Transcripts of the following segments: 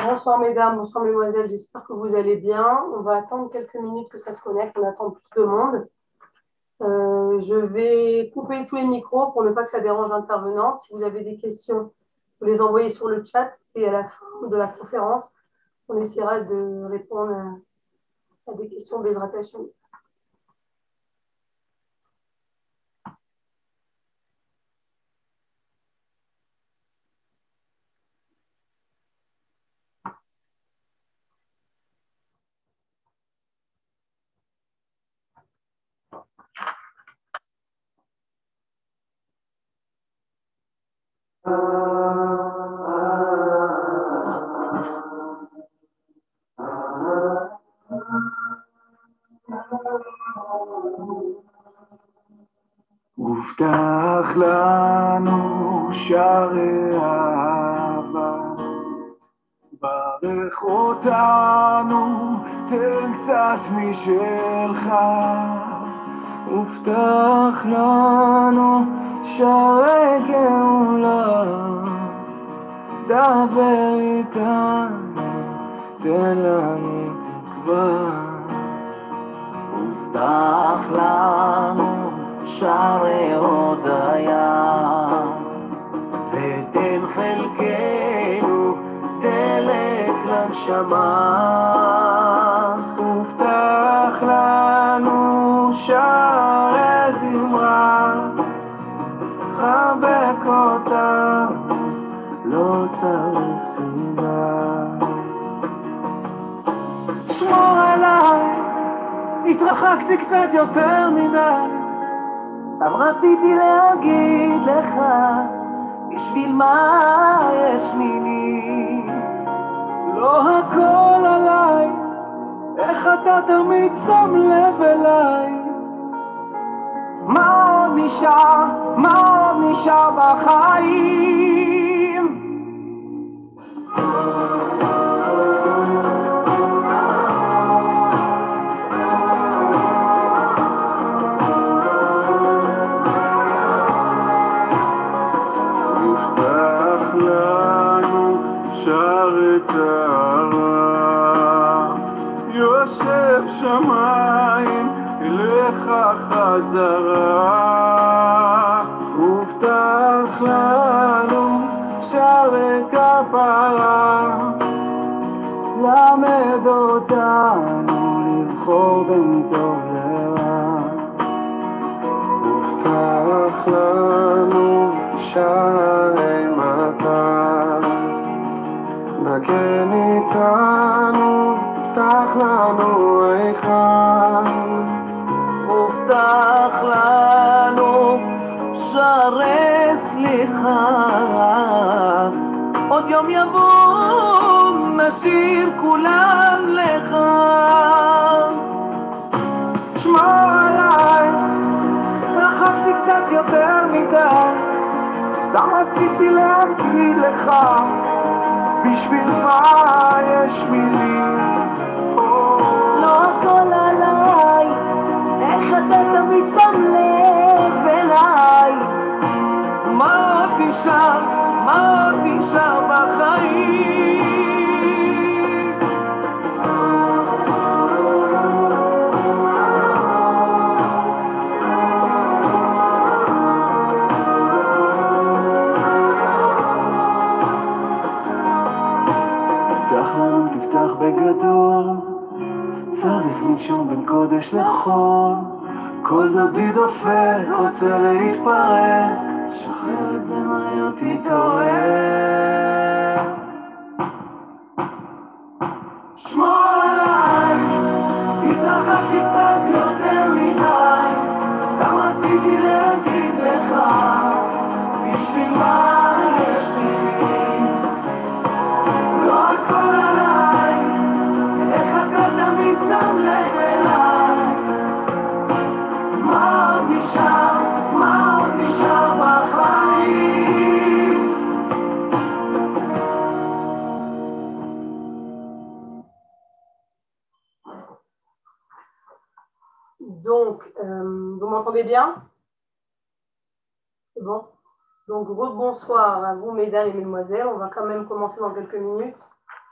Bonsoir mesdames, bonsoir mesdemoiselles, j'espère que vous allez bien. On va attendre quelques minutes que ça se connecte, on attend plus de monde. Je vais couper tous les micros pour ne pas que ça dérange l'intervenante. Si vous avez des questions, vous les envoyez sur le chat et à la fin de la conférence, on essaiera de répondre à des questions Bezrat Hashem. הובטח לנו שערי אהבה, ברך אותנו, תן קצת משלך. הובטח לנו שערי גאולה, דבר איתנו, תן לנו תקווה. הובטח לנו שערי הודיה, ותן חלקנו דלק לנשמה. הובטח לנו שערי זמרה, חבק אותה, לא צריך סיבה. שמור עליי, התרחקתי קצת יותר מדי, סתם רציתי להגיד לך, בשביל מה יש מילים, לא הכל עליי, איך אתה תמיד שם לב אליי. מה עוד נשאר, מה עוד נשאר בחיים? יושב שמיים אליך חזרה, הובטח לנו שערי כפרה, למד אותנו לבחור בין טוב לרע. הובטח לנו שערי מזל, נגן איתנו, הובטח לנו איכה. הובטח לנו שערי סליחה, עוד יום יבוא נשאיר כולם לך. שמור עליי, רחקתי קצת יותר מדי, סתם רציתי להגיד לך, בשביל מה יש מילים, לא הכל עליי, איך אתה תמיד שם לב אליי. מה עוד נשאר, מה עוד נשאר בחיים? תפתח בגדול, צריך לנשום בין קודש לחול, כל דודי דופק, רוצה להתפרק, שחרר את זה מהר תתעורר. שמור עליי, התרחקתי קצת יותר מדי, סתם רציתי להגיד לך, בשביל מה יש לי, לא הכל עליי, איך אתה תמיד שם לב אליי. מה עוד נשאר, מה עוד נשאר בחיים? Donc, vous m'entendez bien? C'est bon? Donc, bonsoir à vous, mesdames et mesdemoiselles. On va quand même commencer dans quelques minutes.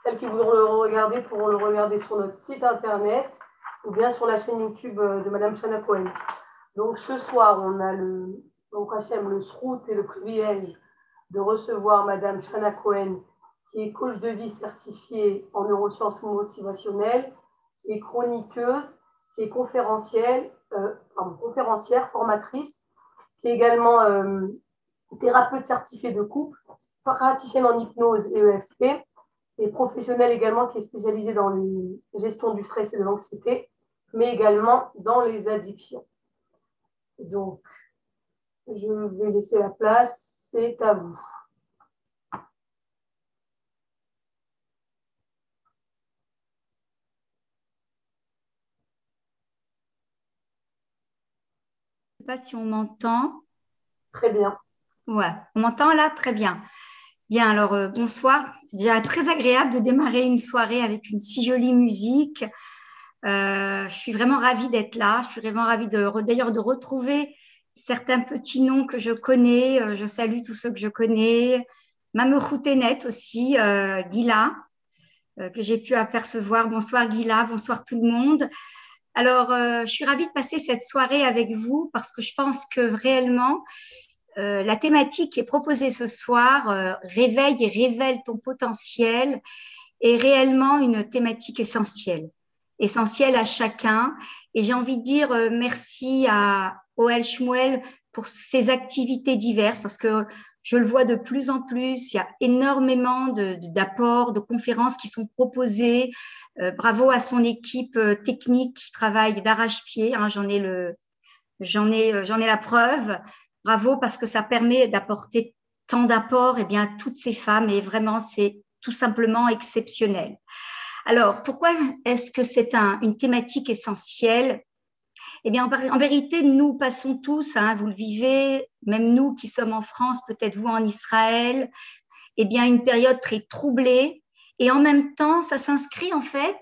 Celles qui voudront le regarder pourront le regarder sur notre site internet ou bien sur la chaîne YouTube de Madame Shana Cohen. Donc ce soir, on a le srout et le privilège de recevoir Madame Shana Cohen, qui est coach de vie certifiée en neurosciences motivationnelles, qui est chroniqueuse, qui est conférencière, formatrice, qui est également thérapeute certifiée de couple, praticienne en hypnose et EFT, et professionnelle également qui est spécialisée dans la gestion du stress et de l'anxiété, mais également dans les addictions. Donc, je vais laisser la place, c'est à vous. Je ne sais pas si on m'entend. Très bien. Ouais, on m'entend là? Très bien. Bien, alors bonsoir. C'est déjà très agréable de démarrer une soirée avec une si jolie musique. Je suis vraiment ravie d'être là. Je suis vraiment ravie d'ailleurs de retrouver certains petits noms que je connais. Je salue tous ceux que je connais. Mamechoutenet aussi, Gila, que j'ai pu apercevoir. Bonsoir Gila, bonsoir tout le monde. Alors, je suis ravie de passer cette soirée avec vous parce que je pense que réellement, la thématique qui est proposée ce soir, réveille et révèle ton potentiel, est réellement une thématique essentielle à chacun. Et j'ai envie de dire merci à Ohel Shmuel pour ses activités diverses parce que je le vois de plus en plus. Il y a énormément d'apports, de conférences qui sont proposées. Bravo à son équipe technique qui travaille d'arrache-pied. Hein, j'en ai la preuve. Bravo parce que ça permet d'apporter tant d'apports et bien à toutes ces femmes et vraiment c'est tout simplement exceptionnel. Alors pourquoi est-ce que c'est une thématique essentielle? Eh bien en vérité nous passons tous, hein, vous le vivez, même nous qui sommes en France, peut-être vous en Israël, eh bien une période très troublée et en même temps ça s'inscrit en fait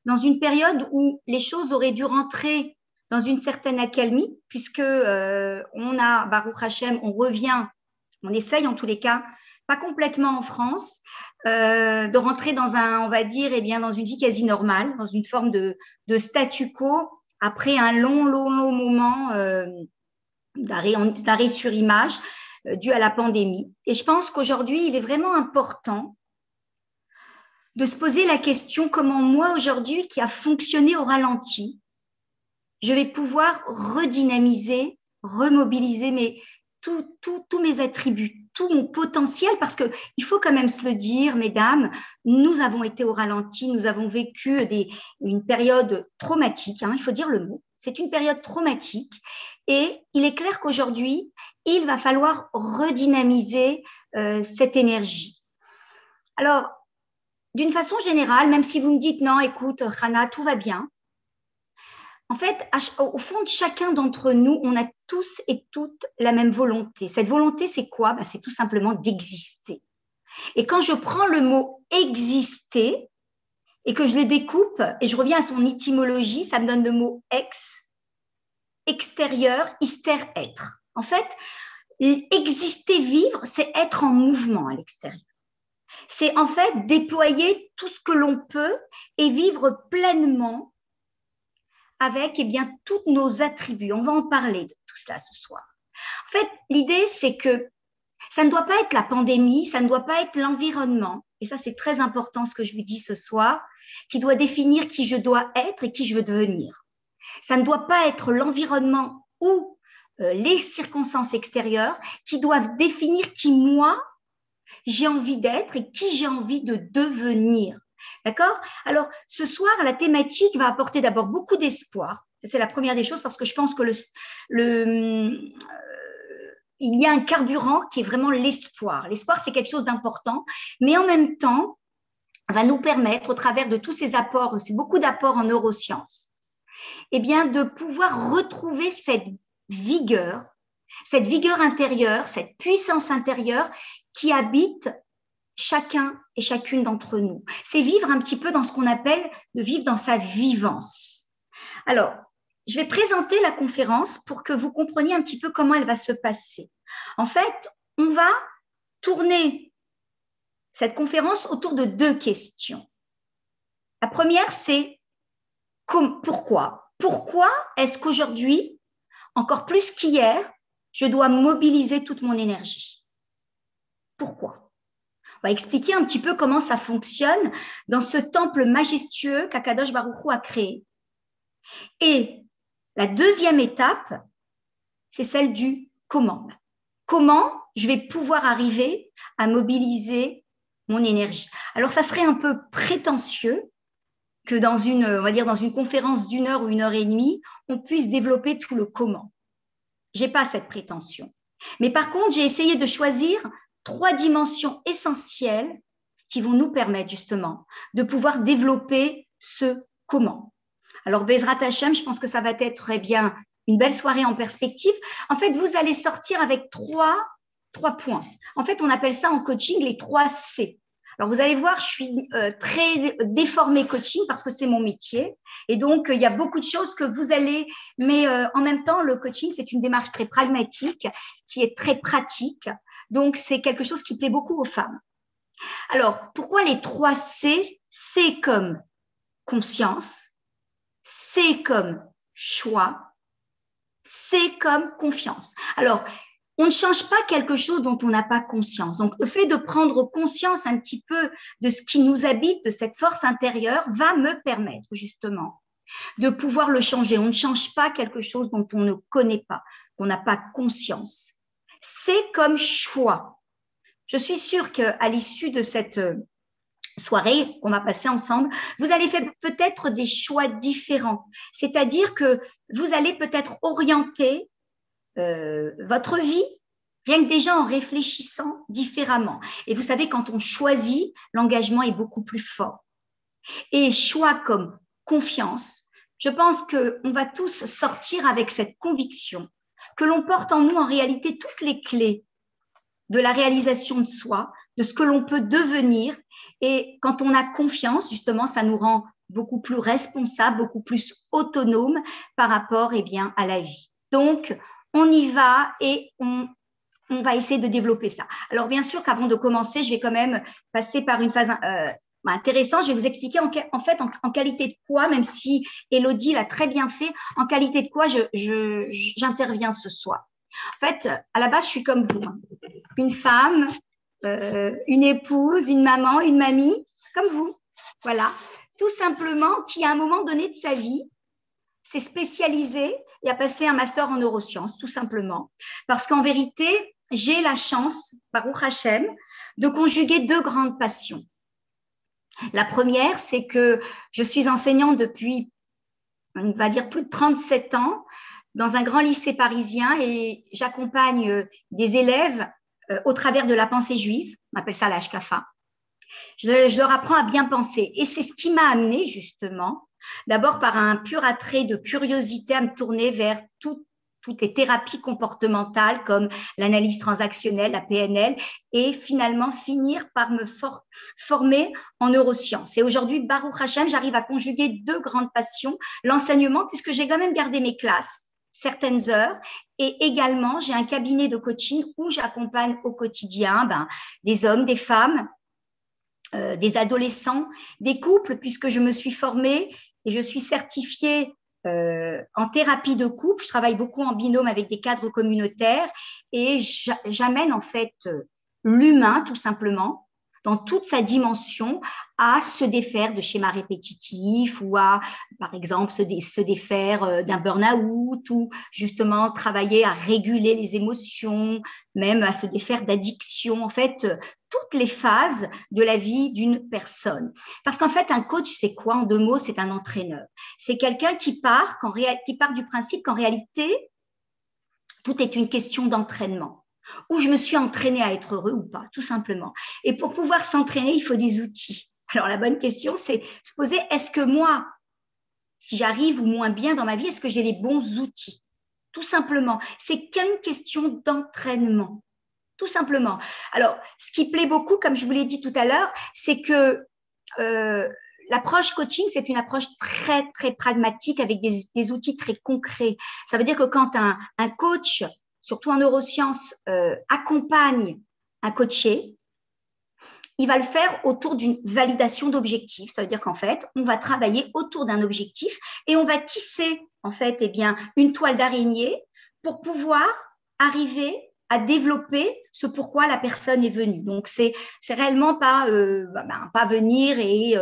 dans une période où les choses auraient dû rentrer dans une certaine accalmie, puisque on a, Baruch Hashem, on revient, on essaye en tous les cas, pas complètement en France, de rentrer dans on va dire, eh bien, dans une vie quasi normale, dans une forme de statu quo, après un long moment d'arrêt sur image dû à la pandémie. Et je pense qu'aujourd'hui, il est vraiment important de se poser la question comment moi, aujourd'hui, qui a fonctionné au ralenti, je vais pouvoir redynamiser, remobiliser tous mes attributs, tout mon potentiel, parce qu'il faut quand même se le dire, mesdames, nous avons été au ralenti, nous avons vécu une période traumatique, hein, il faut dire le mot, c'est une période traumatique, et il est clair qu'aujourd'hui, il va falloir redynamiser cette énergie. Alors, d'une façon générale, même si vous me dites, non, écoute, Rana, tout va bien, en fait, au fond de chacun d'entre nous, on a tous et toutes la même volonté. Cette volonté, c'est quoi? C'est tout simplement d'exister. Et quand je prends le mot exister et que je le découpe et je reviens à son étymologie, ça me donne le mot extérieur, ister, être. En fait, exister, vivre, c'est être en mouvement à l'extérieur. C'est en fait déployer tout ce que l'on peut et vivre pleinement avec tous nos attributs. On va en parler de tout cela ce soir. En fait, l'idée, c'est que ça ne doit pas être la pandémie, ça ne doit pas être l'environnement, et ça, c'est très important ce que je vous dis ce soir, qui doit définir qui je dois être et qui je veux devenir. Ça ne doit pas être l'environnement ou les circonstances extérieures qui doivent définir qui, moi, j'ai envie d'être et qui j'ai envie de devenir. D'accord? Alors, ce soir, la thématique va apporter d'abord beaucoup d'espoir. C'est la première des choses parce que je pense que il y a un carburant qui est vraiment l'espoir. L'espoir, c'est quelque chose d'important, mais en même temps, va nous permettre, au travers de tous ces apports, c'est beaucoup d'apports en neurosciences, eh bien, de pouvoir retrouver cette vigueur intérieure, cette puissance intérieure qui habite chacun et chacune d'entre nous. C'est vivre un petit peu dans ce qu'on appelle de vivre dans sa vivance. Alors, je vais présenter la conférence pour que vous compreniez un petit peu comment elle va se passer. En fait, on va tourner cette conférence autour de 2 questions. La première, c'est pourquoi? Pourquoi est-ce qu'aujourd'hui, encore plus qu'hier, je dois mobiliser toute mon énergie? Pourquoi? On va expliquer un petit peu comment ça fonctionne dans ce temple majestueux qu'Akadosh Baruch Hu a créé. Et la deuxième étape, c'est celle du comment. Comment je vais pouvoir arriver à mobiliser mon énergie? Alors, ça serait un peu prétentieux que dans une conférence d'1 heure ou 1 heure et demie, on puisse développer tout le comment. Je n'ai pas cette prétention. Mais par contre, j'ai essayé de choisir 3 dimensions essentielles qui vont nous permettre justement de pouvoir développer ce comment. Alors, Bezrat Hashem, je pense que ça va être très bien une belle soirée en perspective. En fait, vous allez sortir avec 3 points. En fait, on appelle ça en coaching les 3 C. Alors, vous allez voir, je suis très déformée coaching parce que c'est mon métier. Et donc, il y a beaucoup de choses que vous allez… Mais en même temps, le coaching, c'est une démarche très pragmatique qui est très pratique. Donc, c'est quelque chose qui plaît beaucoup aux femmes. Alors, pourquoi les 3 C? C comme conscience, C comme choix, C comme confiance. Alors, on ne change pas quelque chose dont on n'a pas conscience. Donc, le fait de prendre conscience un petit peu de ce qui nous habite, de cette force intérieure, va me permettre justement de pouvoir le changer. On ne change pas quelque chose dont on ne connaît pas, qu'on n'a pas conscience. C'est comme choix. Je suis sûre qu'à l'issue de cette soirée qu'on va passer ensemble, vous allez faire peut-être des choix différents. C'est-à-dire que vous allez peut-être orienter votre vie, rien que déjà en réfléchissant différemment. Et vous savez, quand on choisit, l'engagement est beaucoup plus fort. Et choix comme confiance, je pense qu'on va tous sortir avec cette conviction que l'on porte en nous en réalité toutes les clés de la réalisation de soi, de ce que l'on peut devenir. Et quand on a confiance, justement, ça nous rend beaucoup plus responsables, beaucoup plus autonomes par rapport à la vie. Donc, on y va et on va essayer de développer ça. Alors, bien sûr qu'avant de commencer, je vais quand même passer par une phase intéressante. Je vais vous expliquer en qualité de quoi, même si Élodie l'a très bien fait, en qualité de quoi j'interviens ce soir. En fait, à la base, je suis comme vous, une femme, une épouse, une maman, une mamie, comme vous. Voilà, tout simplement, qui à un moment donné de sa vie s'est spécialisée et a passé un master en neurosciences, tout simplement. Parce qu'en vérité, j'ai la chance, Baruch Hashem, de conjuguer 2 grandes passions. La première, c'est que je suis enseignante depuis, on va dire, plus de 37 ans dans un grand lycée parisien et j'accompagne des élèves au travers de la pensée juive, on appelle ça la Hashkafa. Je leur apprends à bien penser et c'est ce qui m'a amenée justement, d'abord par un pur attrait de curiosité à me tourner vers toutes les thérapies comportementales comme l'analyse transactionnelle, la PNL, et finalement finir par me former en neurosciences. Et aujourd'hui, Baruch Hashem, j'arrive à conjuguer 2 grandes passions, l'enseignement, puisque j'ai quand même gardé mes classes, certaines heures, et également, j'ai un cabinet de coaching où j'accompagne au quotidien des hommes, des femmes, des adolescents, des couples, puisque je me suis formée et je suis certifiée en thérapie de couple. Je travaille beaucoup en binôme avec des cadres communautaires et j'amène en fait l'humain tout simplement dans toute sa dimension à se défaire de schémas répétitifs ou à, par exemple, se défaire d'un burn-out ou justement travailler à réguler les émotions, même à se défaire d'addiction. En fait, toutes les phases de la vie d'une personne. Parce qu'en fait, un coach, c'est quoi? En 2 mots, c'est un entraîneur. C'est quelqu'un qui part du principe qu'en réalité, tout est une question d'entraînement. Où je me suis entraînée à être heureux ou pas, tout simplement. Et pour pouvoir s'entraîner, il faut des outils. Alors, la bonne question, c'est se poser, est-ce que moi, si j'arrive ou moins bien dans ma vie, est-ce que j'ai les bons outils? Tout simplement. C'est qu'une question d'entraînement. Tout simplement. Alors, ce qui plaît beaucoup, comme je vous l'ai dit tout à l'heure, c'est que l'approche coaching, c'est une approche très, très pragmatique avec des outils très concrets. Ça veut dire que quand un coach, surtout en neurosciences, accompagne un coaché, il va le faire autour d'une validation d'objectifs. Ça veut dire qu'en fait, on va travailler autour d'un objectif et on va tisser en fait, eh bien, une toile d'araignée pour pouvoir arriver à développer ce pourquoi la personne est venue. Donc, c'est réellement pas venir et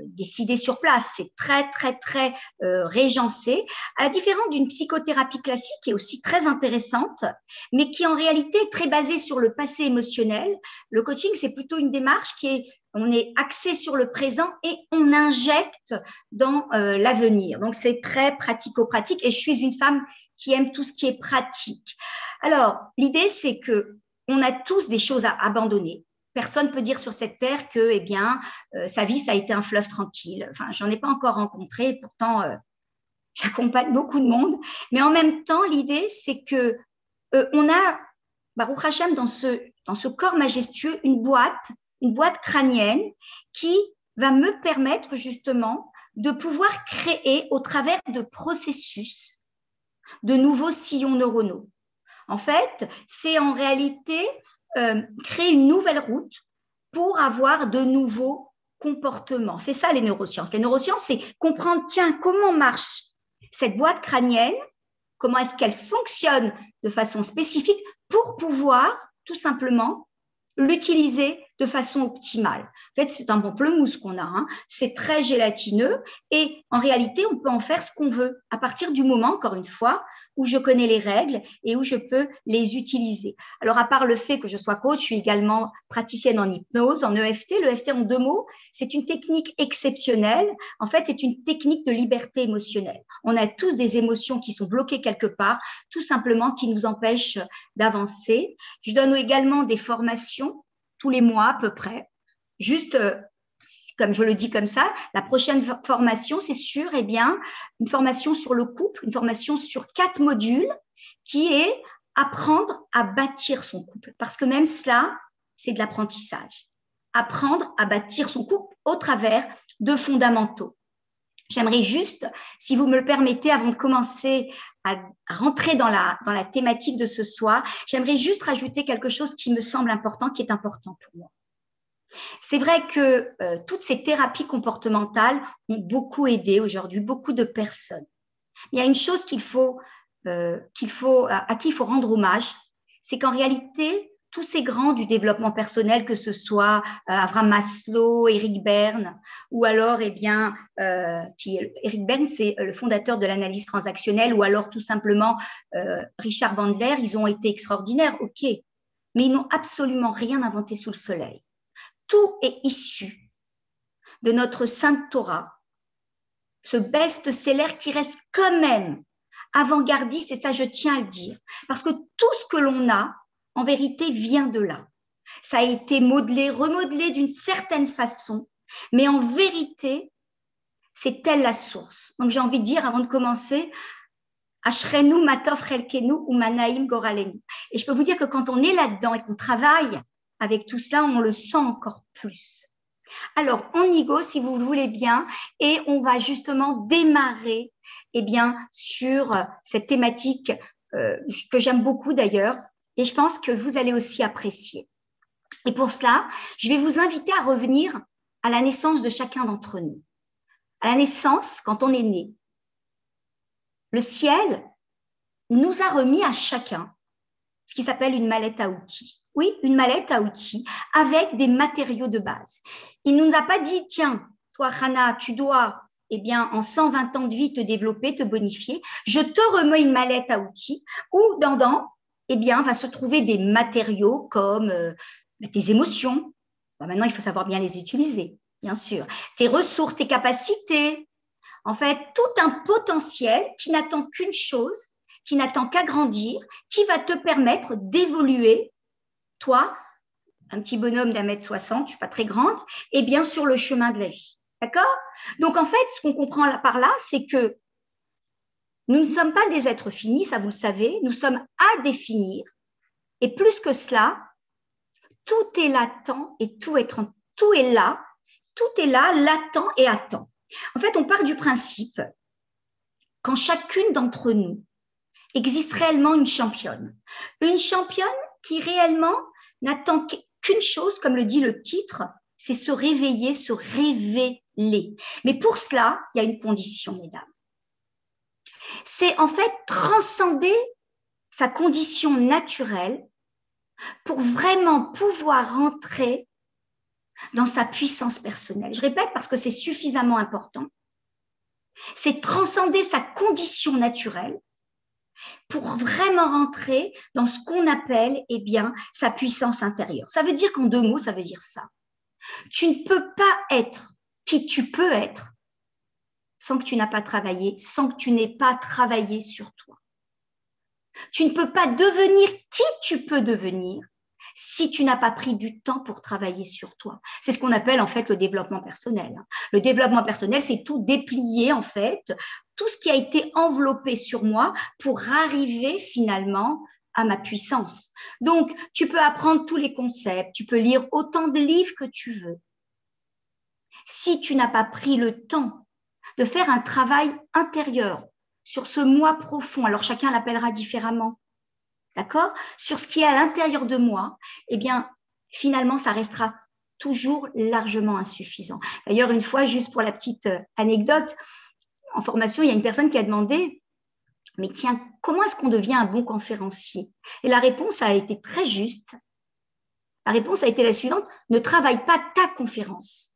décider sur place. C'est très, très, très régencé. À la différence d'une psychothérapie classique qui est aussi très intéressante, mais qui en réalité est très basée sur le passé émotionnel. Le coaching, c'est plutôt une démarche on est axé sur le présent et on injecte dans l'avenir. Donc, c'est très pratico-pratique et je suis une femme qui aime tout ce qui est pratique. Alors, l'idée, c'est que on a tous des choses à abandonner. Personne ne peut dire sur cette terre que, eh bien, sa vie, ça a été un fleuve tranquille. Enfin, j'en ai pas encore rencontré, pourtant, j'accompagne beaucoup de monde. Mais en même temps, l'idée, c'est que on a, Baruch Hashem, dans ce corps majestueux, une boîte crânienne qui va me permettre justement de pouvoir créer au travers de processus de nouveaux sillons neuronaux. En fait, c'est en réalité créer une nouvelle route pour avoir de nouveaux comportements. C'est ça les neurosciences. Les neurosciences, c'est comprendre, tiens, comment marche cette boîte crânienne, comment est-ce qu'elle fonctionne de façon spécifique pour pouvoir tout simplement l'utiliser de façon optimale. En fait, c'est un pamplemousse qu'on a, hein. C'est très gélatineux et en réalité, on peut en faire ce qu'on veut à partir du moment, encore une fois, où je connais les règles et où je peux les utiliser. Alors, à part le fait que je sois coach, je suis également praticienne en hypnose, en EFT. Le EFT, en 2 mots, c'est une technique exceptionnelle. En fait, c'est une technique de liberté émotionnelle. On a tous des émotions qui sont bloquées quelque part, tout simplement qui nous empêchent d'avancer. Je donne également des formations tous les mois à peu près. Juste, comme je le dis comme ça, la prochaine formation, c'est sûr, eh bien, une formation sur le couple, une formation sur 4 modules qui est apprendre à bâtir son couple. Parce que même cela, c'est de l'apprentissage. Apprendre à bâtir son couple au travers de fondamentaux. J'aimerais juste, si vous me le permettez, avant de commencer à rentrer dans la thématique de ce soir, j'aimerais juste rajouter quelque chose qui me semble important, qui est important pour moi. C'est vrai que toutes ces thérapies comportementales ont beaucoup aidé aujourd'hui beaucoup de personnes. Il y a une chose à qui il faut rendre hommage, c'est qu'en réalité, tous ces grands du développement personnel, que ce soit Abraham Maslow, Eric Berne, ou alors, eh bien, Eric Berne, c'est le fondateur de l'analyse transactionnelle, ou alors tout simplement Richard Bandler, ils ont été extraordinaires, ok, mais ils n'ont absolument rien inventé sous le soleil. Tout est issu de notre Sainte Torah, ce best-seller qui reste quand même avant-gardiste, et ça je tiens à le dire, parce que tout ce que l'on a, en vérité, vient de là. Ça a été modelé, remodelé d'une certaine façon, mais en vérité, c'est elle la source. Donc, j'ai envie de dire, avant de commencer, Ashrenu matov chelkenu umanaim goralenu. Et je peux vous dire que quand on est là-dedans et qu'on travaille avec tout cela, on le sent encore plus. Alors, on y go, si vous le voulez bien, et on va justement démarrer eh bien, sur cette thématique que j'aime beaucoup d'ailleurs, et je pense que vous allez aussi apprécier. Et pour cela, je vais vous inviter à revenir à la naissance de chacun d'entre nous. À la naissance, quand on est né, le ciel nous a remis à chacun ce qui s'appelle une mallette à outils. Oui, une mallette à outils avec des matériaux de base. Il ne nous a pas dit, tiens, toi, Hana, tu dois, eh bien, en 120 ans de vie, te développer, te bonifier. Je te remets une mallette à outils où, dedans, eh bien, va se trouver des matériaux comme tes émotions. Bon, maintenant, il faut savoir bien les utiliser, bien sûr. Tes ressources, tes capacités. En fait, tout un potentiel qui n'attend qu'une chose, qui n'attend qu'à grandir, qui va te permettre d'évoluer, toi, un petit bonhomme d'1,60 m, je ne suis pas très grande, et bien sur le chemin de la vie. D'accord? Donc, en fait, ce qu'on comprend là, par là, c'est que nous ne sommes pas des êtres finis, ça vous le savez, nous sommes à définir. Et plus que cela, tout est latent et tout est là, latent et attend. En fait, on part du principe qu'en chacune d'entre nous existe réellement une championne qui réellement n'attend qu'une chose, comme le dit le titre, c'est se réveiller, se révéler. Mais pour cela, il y a une condition, mesdames. C'est en fait transcender sa condition naturelle pour vraiment pouvoir rentrer dans sa puissance personnelle. Je répète parce que c'est suffisamment important. C'est transcender sa condition naturelle pour vraiment rentrer dans ce qu'on appelle, eh bien, sa puissance intérieure. Ça veut dire qu'en 2 mots, ça veut dire ça. Tu ne peux pas être qui tu peux être sans que tu n'as pas travaillé, sans que tu n'aies pas travaillé sur toi. Tu ne peux pas devenir qui tu peux devenir si tu n'as pas pris du temps pour travailler sur toi. C'est ce qu'on appelle en fait le développement personnel. Le développement personnel, c'est tout déplier en fait, tout ce qui a été enveloppé sur moi pour arriver finalement à ma puissance. Donc, tu peux apprendre tous les concepts, tu peux lire autant de livres que tu veux. Si tu n'as pas pris le temps de faire un travail intérieur sur ce moi profond, alors chacun l'appellera différemment, d'accord? Sur ce qui est à l'intérieur de moi, eh bien, finalement, ça restera toujours largement insuffisant. D'ailleurs, une fois, juste pour la petite anecdote, en formation, il y a une personne qui a demandé, mais tiens, comment est-ce qu'on devient un bon conférencier? Et la réponse a été très juste. La réponse a été la suivante, ne travaille pas ta conférence,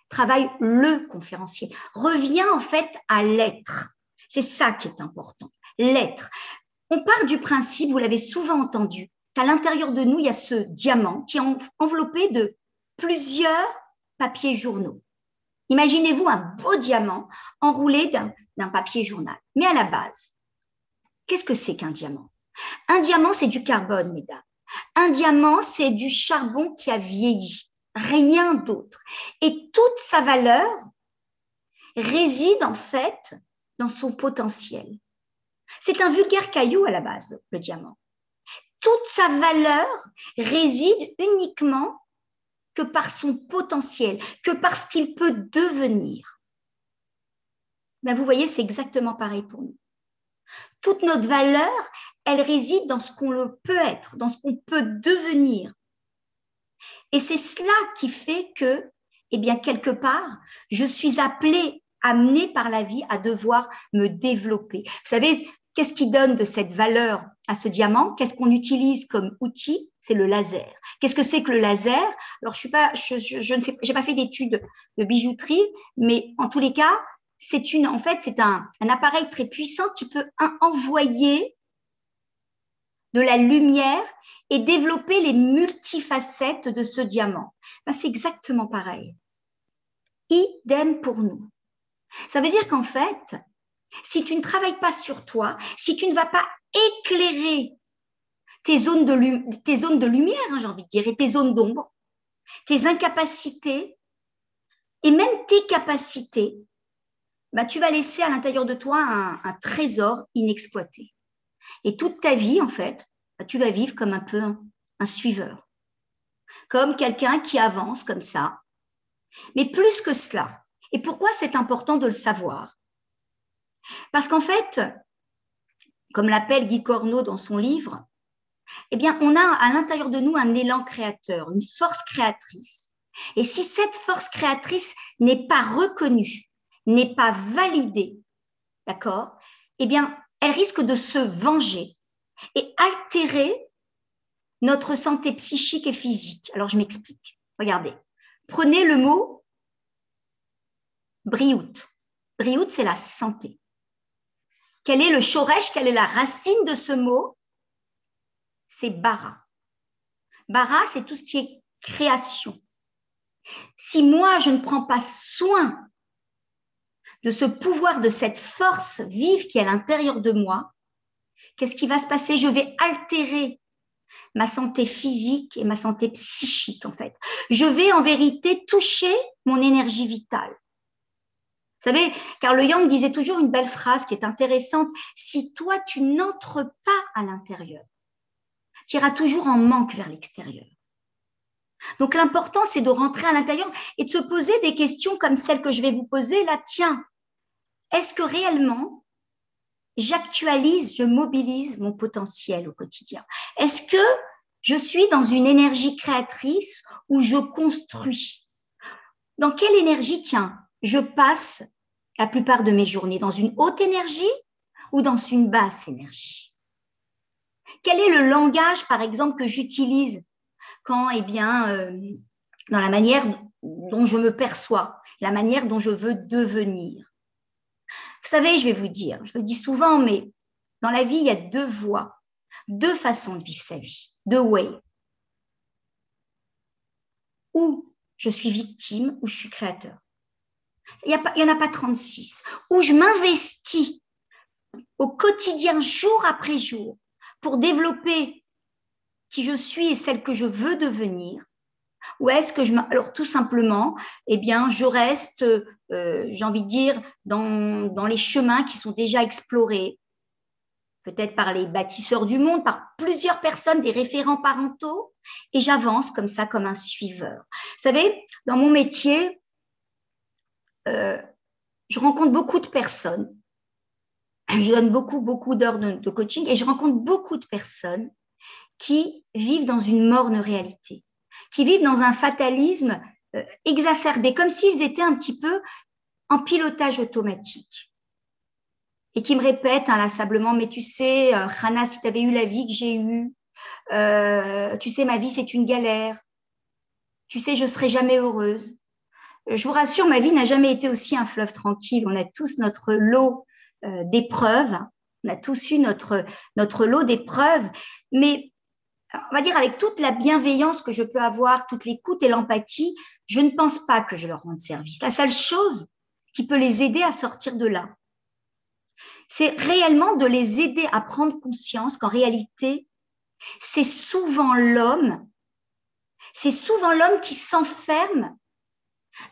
travaille le conférencier. Reviens en fait à l'être. C'est ça qui est important, l'être. On part du principe, vous l'avez souvent entendu, qu'à l'intérieur de nous, il y a ce diamant qui est enveloppé de plusieurs papiers journaux. Imaginez-vous un beau diamant enroulé d'un papier journal. Mais à la base, qu'est-ce que c'est qu'un diamant? Un diamant, c'est du carbone, mesdames. Un diamant, c'est du charbon qui a vieilli, rien d'autre. Et toute sa valeur réside en fait dans son potentiel. C'est un vulgaire caillou à la base, le diamant. Toute sa valeur réside uniquement que par son potentiel, que par ce qu'il peut devenir. Ben vous voyez, c'est exactement pareil pour nous. Toute notre valeur, elle réside dans ce qu'on peut être, dans ce qu'on peut devenir. Et c'est cela qui fait que, eh bien, quelque part, je suis appelée, amenée par la vie à devoir me développer. Vous savez, qu'est-ce qui donne de cette valeur à ce diamant? Qu'est-ce qu'on utilise comme outil? C'est le laser. Qu'est-ce que c'est que le laser? Alors, j'ai pas fait d'études de bijouterie, mais en tous les cas, c'est un appareil très puissant qui peut envoyer de la lumière et développer les multifacettes de ce diamant. Ben, c'est exactement pareil. Idem pour nous. Ça veut dire qu'en fait, si tu ne travailles pas sur toi, si tu ne vas pas éclairer tes zones de lumière, j'ai envie de dire, et tes zones d'ombre, tes incapacités et même tes capacités, ben, tu vas laisser à l'intérieur de toi un trésor inexploité. Et toute ta vie, en fait, ben, tu vas vivre comme un peu un suiveur, comme quelqu'un qui avance comme ça. Mais plus que cela, et pourquoi c'est important de le savoir? Parce qu'en fait, comme l'appelle Guy Corneau dans son livre, eh bien, on a à l'intérieur de nous un élan créateur, une force créatrice. Et si cette force créatrice n'est pas reconnue, n'est pas validée, d'accord, eh bien, elle risque de se venger et altérer notre santé psychique et physique. Alors, je m'explique. Regardez. Prenez le mot Briout. Briout, c'est la santé. Quel est le shoresh, quelle est la racine de ce mot? C'est bara. Bara, c'est tout ce qui est création. Si moi, je ne prends pas soin de ce pouvoir, de cette force vive qui est à l'intérieur de moi, qu'est-ce qui va se passer? Je vais altérer ma santé physique et ma santé psychique, en fait. Je vais en vérité toucher mon énergie vitale. Vous savez, Carl Jung disait toujours une belle phrase qui est intéressante. Si toi, tu n'entres pas à l'intérieur, tu iras toujours en manque vers l'extérieur. Donc, l'important, c'est de rentrer à l'intérieur et de se poser des questions comme celles que je vais vous poser là. Tiens, est-ce que réellement, j'actualise, je mobilise mon potentiel au quotidien? Est-ce que Je suis dans une énergie créatrice où je construis. Dans quelle énergie, tiens, je passe la plupart de mes journées? Dans une haute énergie ou dans une basse énergie? Quel est le langage, par exemple, que j'utilise quand, dans la manière dont je me perçois, la manière dont je veux devenir? Vous savez, je vais vous dire, je le dis souvent, mais dans la vie, il y a deux voies, deux façons de vivre sa vie, deux ways. Où je suis victime, ou je suis créateur. Il n'y en a pas 36. Où je m'investis au quotidien, jour après jour, pour développer qui je suis et celle que je veux devenir. Ou est-ce que alors tout simplement, je reste, j'ai envie de dire, dans les chemins qui sont déjà explorés, peut-être par les bâtisseurs du monde, par plusieurs personnes, des référents parentaux, et j'avance comme ça, comme un suiveur. Vous savez, dans mon métier, je rencontre beaucoup de personnes, je donne beaucoup d'heures de coaching, et je rencontre beaucoup de personnes qui vivent dans une morne réalité, qui vivent dans un fatalisme exacerbé, comme s'ils étaient un petit peu en pilotage automatique. Et qui me répètent inlassablement, mais tu sais, Hana, si tu avais eu la vie que j'ai eue, tu sais, ma vie, c'est une galère. Tu sais, je ne serai jamais heureuse. Je vous rassure, ma vie n'a jamais été aussi un fleuve tranquille. On a tous notre lot d'épreuves. On a tous eu notre lot d'épreuves. Mais on va dire avec toute la bienveillance que je peux avoir, toute l'écoute et l'empathie, je ne pense pas que je leur rende service. La seule chose qui peut les aider à sortir de là, c'est réellement de les aider à prendre conscience qu'en réalité, c'est souvent l'homme qui s'enferme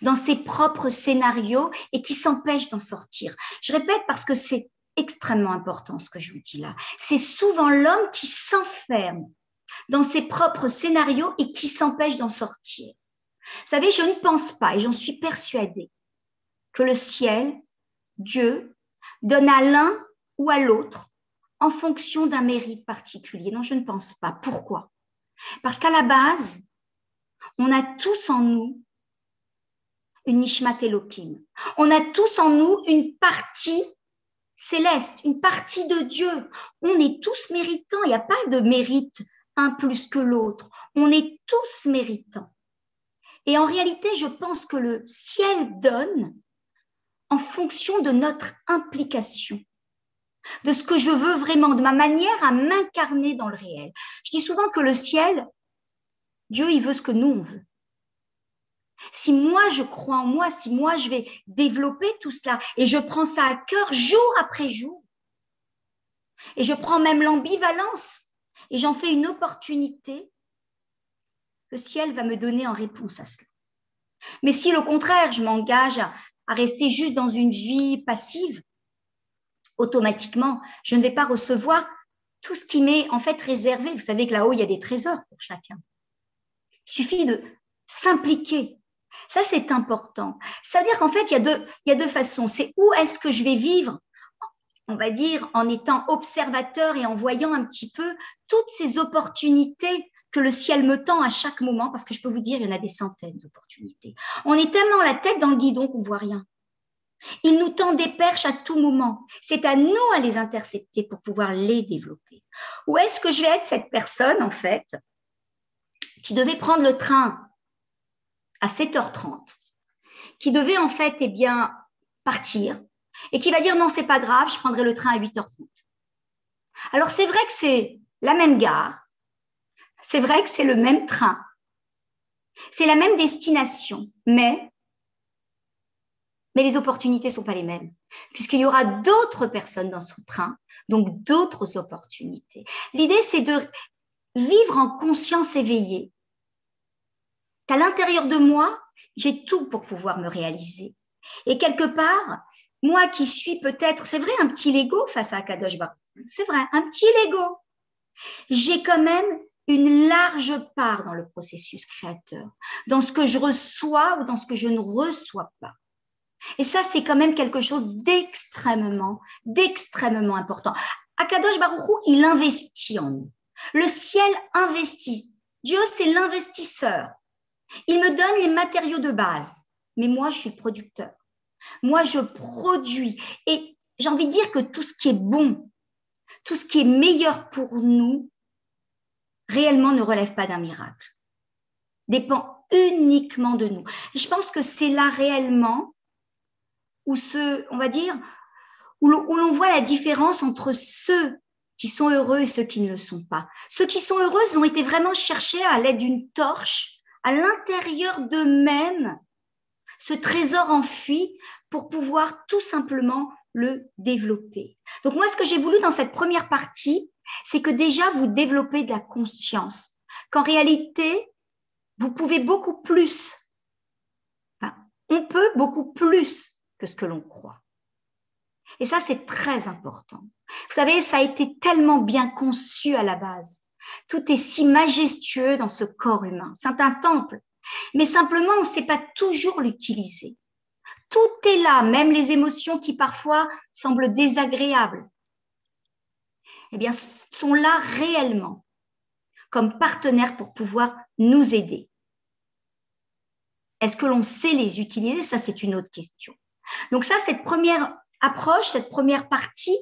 dans ses propres scénarios et qui s'empêche d'en sortir. Je répète parce que c'est extrêmement important ce que je vous dis là. C'est souvent l'homme qui s'enferme dans ses propres scénarios et qui s'empêche d'en sortir. Vous savez, je ne pense pas, et j'en suis persuadée, que le ciel, Dieu, donne à l'un ou à l'autre en fonction d'un mérite particulier. Non, je ne pense pas. Pourquoi? Parce qu'à la base, on a tous en nous une Nishmat Elohim. On a tous en nous une partie céleste, une partie de Dieu. On est tous méritants. Il n'y a pas de mérite un plus que l'autre. On est tous méritants. Et en réalité, je pense que le ciel donne en fonction de notre implication, de ce que je veux vraiment, de ma manière à m'incarner dans le réel. Je dis souvent que le ciel, Dieu, il veut ce que nous, on veut. Si moi, je crois en moi, si moi, je vais développer tout cela, et je prends ça à cœur jour après jour, et je prends même l'ambivalence, et j'en fais une opportunité, le ciel va me donner en réponse à cela. Mais si, au contraire, je m'engage à rester juste dans une vie passive, automatiquement, je ne vais pas recevoir tout ce qui m'est en fait réservé. Vous savez que là-haut, il y a des trésors pour chacun. Il suffit de s'impliquer. Ça, c'est important. C'est-à-dire qu'en fait, il y a deux façons. C'est où est-ce que je vais vivre, on va dire, en étant observateur et en voyant un petit peu toutes ces opportunités que le ciel me tend à chaque moment, parce que je peux vous dire, il y en a des centaines d'opportunités. On est tellement la tête dans le guidon qu'on ne voit rien. Il nous tend des perches à tout moment. C'est à nous à les intercepter pour pouvoir les développer. Ou est-ce que je vais être cette personne, en fait, qui devait prendre le train à 7h30, qui devait, en fait, partir, et qui va dire, non, c'est pas grave, je prendrai le train à 8h30. Alors, c'est vrai que c'est la même gare, c'est vrai que c'est le même train, c'est la même destination, mais les opportunités ne sont pas les mêmes, puisqu'il y aura d'autres personnes dans ce train, donc d'autres opportunités. L'idée, c'est de vivre en conscience éveillée, qu'à l'intérieur de moi, j'ai tout pour pouvoir me réaliser. Et quelque part, moi qui suis peut-être, c'est vrai, un petit Lego face à Kadosh Baruch Hu, c'est vrai, un petit Lego, j'ai quand même une large part dans le processus créateur, dans ce que je reçois ou dans ce que je ne reçois pas. Et ça, c'est quand même quelque chose d'extrêmement important. Akadosh Baruch Hu, il investit en nous. Le ciel investit. Dieu, c'est l'investisseur. Il me donne les matériaux de base, mais moi, je suis le producteur. Moi, je produis. Et j'ai envie de dire que tout ce qui est bon, tout ce qui est meilleur pour nous, réellement ne relève pas d'un miracle. Dépend uniquement de nous. Et je pense que c'est là réellement où on va dire, où l'on voit la différence entre ceux qui sont heureux et ceux qui ne le sont pas. Ceux qui sont heureux, ils ont été vraiment chercher à l'aide d'une torche, à l'intérieur d'eux-mêmes, ce trésor enfui pour pouvoir tout simplement le développer. Donc moi, ce que j'ai voulu dans cette première partie, c'est que déjà vous développez de la conscience, qu'en réalité, vous pouvez beaucoup plus, enfin, on peut beaucoup plus que ce que l'on croit. Et ça, c'est très important. Vous savez, ça a été tellement bien conçu à la base. Tout est si majestueux dans ce corps humain. C'est un temple. Mais simplement, on ne sait pas toujours l'utiliser. Tout est là, même les émotions qui parfois semblent désagréables. Eh bien, sont là réellement comme partenaires pour pouvoir nous aider. Est-ce que l'on sait les utiliser? Ça, c'est une autre question. Donc ça, cette première approche, cette première partie,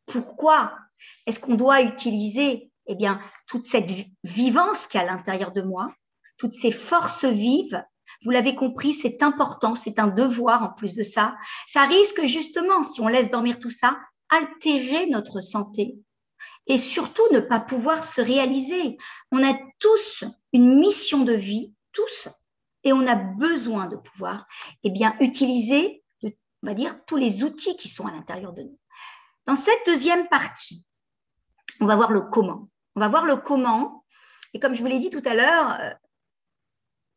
pourquoi est-ce qu'on doit utiliser eh bien, toute cette vivance qui est à l'intérieur de moi, toutes ces forces vives? Vous l'avez compris, c'est important, c'est un devoir en plus de ça. Ça risque justement, si on laisse dormir tout ça, altérer notre santé et surtout ne pas pouvoir se réaliser. On a tous une mission de vie, tous, et on a besoin de pouvoir eh bien, utiliser, on va dire, tous les outils qui sont à l'intérieur de nous. Dans cette deuxième partie, on va voir le comment. On va voir le comment, et comme je vous l'ai dit tout à l'heure,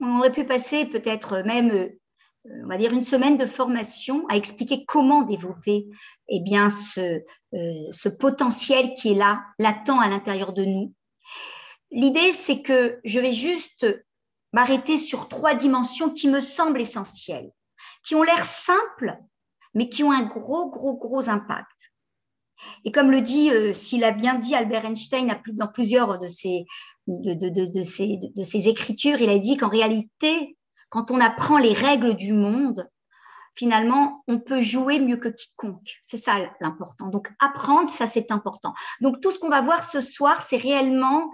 on aurait pu passer peut-être même, on va dire, une semaine de formation à expliquer comment développer eh bien, ce potentiel qui est là, latent à l'intérieur de nous. L'idée, c'est que je vais juste m'arrêter sur 3 dimensions qui me semblent essentielles, qui ont l'air simples, mais qui ont un gros impact. Et comme le dit, s'il a bien dit Albert Einstein dans plusieurs de ses écritures, il a dit qu'en réalité, quand on apprend les règles du monde, finalement, on peut jouer mieux que quiconque. C'est ça l'important. Donc, apprendre, ça, c'est important. Donc, tout ce qu'on va voir ce soir, c'est réellement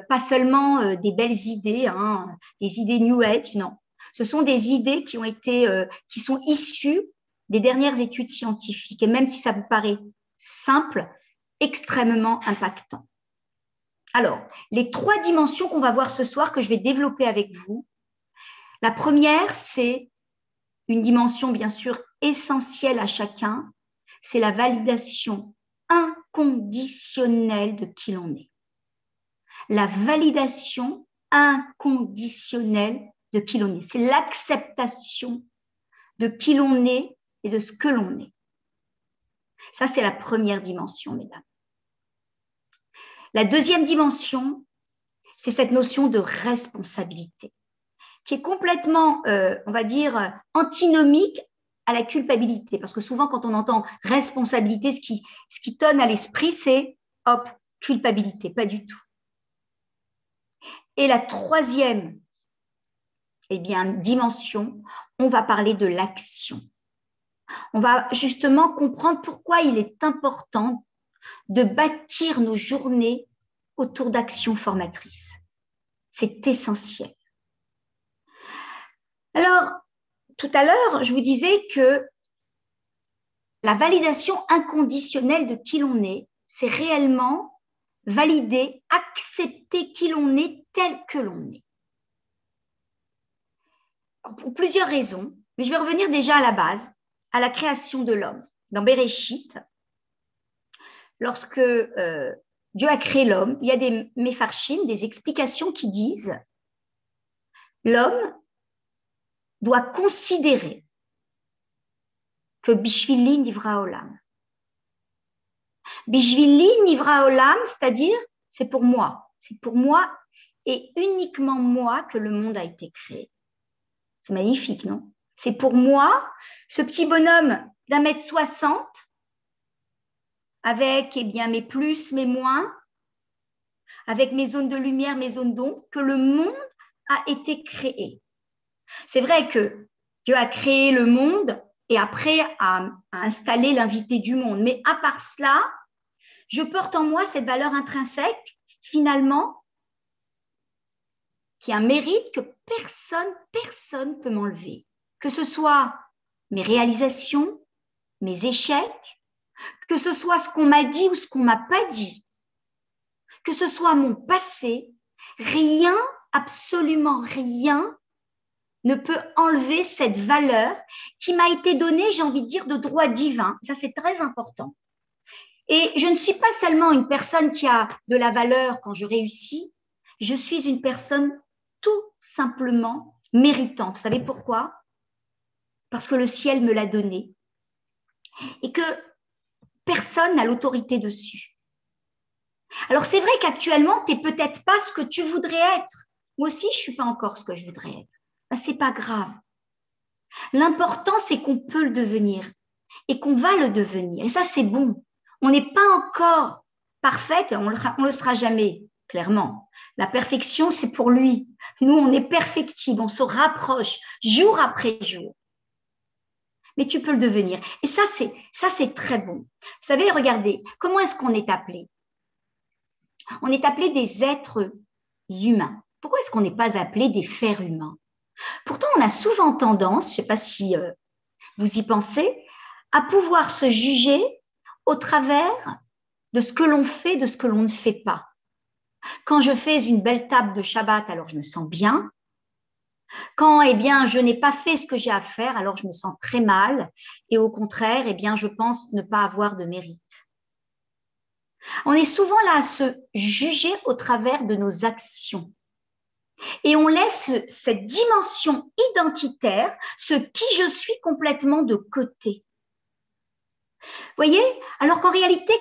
pas seulement des belles idées, hein, des idées New Age, non. Ce sont des idées qui ont été, qui sont issues des dernières études scientifiques. Et même si ça vous paraît simple, extrêmement impactant. Alors, les 3 dimensions qu'on va voir ce soir, que je vais développer avec vous. La première, c'est une dimension bien sûr essentielle à chacun, c'est la validation inconditionnelle de qui l'on est. La validation inconditionnelle de qui l'on est. C'est l'acceptation de qui l'on est et de ce que l'on est. Ça, c'est la première dimension, mesdames. La deuxième dimension, c'est cette notion de responsabilité, qui est complètement, on va dire, antinomique à la culpabilité. Parce que souvent, quand on entend responsabilité, ce qui tonne à l'esprit, c'est, hop, culpabilité, pas du tout. Et la troisième eh bien, dimension, on va parler de l'action. On va justement comprendre pourquoi il est important de bâtir nos journées autour d'actions formatrices. C'est essentiel. Alors, tout à l'heure, je vous disais que la validation inconditionnelle de qui l'on est, c'est réellement valider, accepter qui l'on est tel que l'on est. Pour plusieurs raisons, mais je vais revenir déjà à la base, à la création de l'homme. Dans Bereshit, lorsque Dieu a créé l'homme, il y a des méfarchim, des explications qui disent l'homme doit considérer que Bishvili Nivra Olam. Bishvili Nivra Olam, c'est-à-dire c'est pour moi et uniquement moi que le monde a été créé. C'est magnifique, non? C'est pour moi, ce petit bonhomme d'1,60 m avec eh bien, mes plus, mes moins, avec mes zones de lumière, mes zones d'ombre, que le monde a été créé. C'est vrai que Dieu a créé le monde et après a installé l'invité du monde. Mais à part cela, je porte en moi cette valeur intrinsèque, finalement, qui a un mérite que personne ne peut m'enlever. Que ce soit mes réalisations, mes échecs, que ce soit ce qu'on m'a dit ou ce qu'on ne m'a pas dit, que ce soit mon passé, rien, absolument rien, ne peut enlever cette valeur qui m'a été donnée, j'ai envie de dire, de droit divin. Ça, c'est très important. Et je ne suis pas seulement une personne qui a de la valeur quand je réussis, je suis une personne tout simplement méritante. Vous savez pourquoi? Parce que le ciel me l'a donné et que personne n'a l'autorité dessus. Alors, c'est vrai qu'actuellement, tu n'es peut-être pas ce que tu voudrais être. Moi aussi, je ne suis pas encore ce que je voudrais être. Ben, ce n'est pas grave. L'important, c'est qu'on peut le devenir et qu'on va le devenir. Et ça, c'est bon. On n'est pas encore parfaite, on le sera jamais, clairement. La perfection, c'est pour lui. Nous, on est perfectible, on se rapproche jour après jour. Mais tu peux le devenir. Et ça, c'est très bon. Vous savez, regardez, comment est-ce qu'on est appelé? On est appelé des êtres humains. Pourquoi est-ce qu'on n'est pas appelé des fers humains? Pourtant, on a souvent tendance, je ne sais pas si vous y pensez, à pouvoir se juger au travers de ce que l'on fait, de ce que l'on ne fait pas. Quand je fais une belle table de Shabbat, alors je me sens bien. Quand, eh bien, je n'ai pas fait ce que j'ai à faire, alors je me sens très mal. Et au contraire, eh bien, je pense ne pas avoir de mérite. On est souvent là à se juger au travers de nos actions. Et on laisse cette dimension identitaire, ce qui je suis, complètement de côté. Vous voyez? Alors qu'en réalité,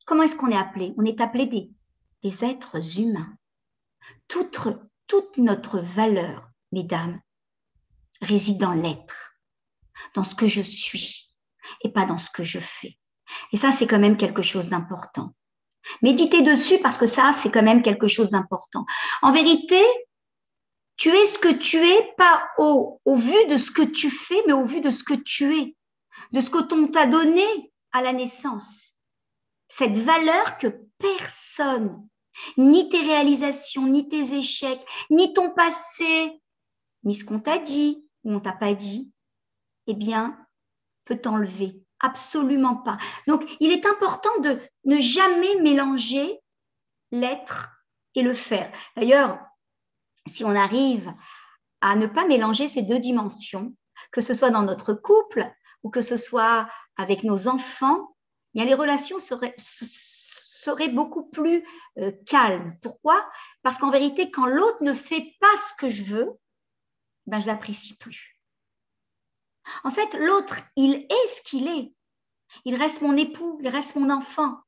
comment est-ce qu'on est appelé? On est appelé des êtres humains. Toute notre valeur, mesdames, réside dans l'être, dans ce que je suis et pas dans ce que je fais. Et ça, c'est quand même quelque chose d'important. Méditez dessus parce que ça, c'est quand même quelque chose d'important. En vérité, tu es ce que tu es, pas au vu de ce que tu fais, mais au vu de ce que tu es, de ce que t'on t'a donné à la naissance. Cette valeur que personne, ni tes réalisations, ni tes échecs, ni ton passé, ni ce qu'on t'a dit ou on t'a pas dit, eh bien, peut t'enlever. Absolument pas. Donc, il est important de ne jamais mélanger l'être et le faire. D'ailleurs, si on arrive à ne pas mélanger ces deux dimensions, que ce soit dans notre couple ou que ce soit avec nos enfants, eh bien, les relations seraient beaucoup plus calmes. Pourquoi? Parce qu'en vérité, quand l'autre ne fait pas ce que je veux, ben, je l'apprécie plus. En fait, l'autre, il est ce qu'il est. Il reste mon époux, il reste mon enfant,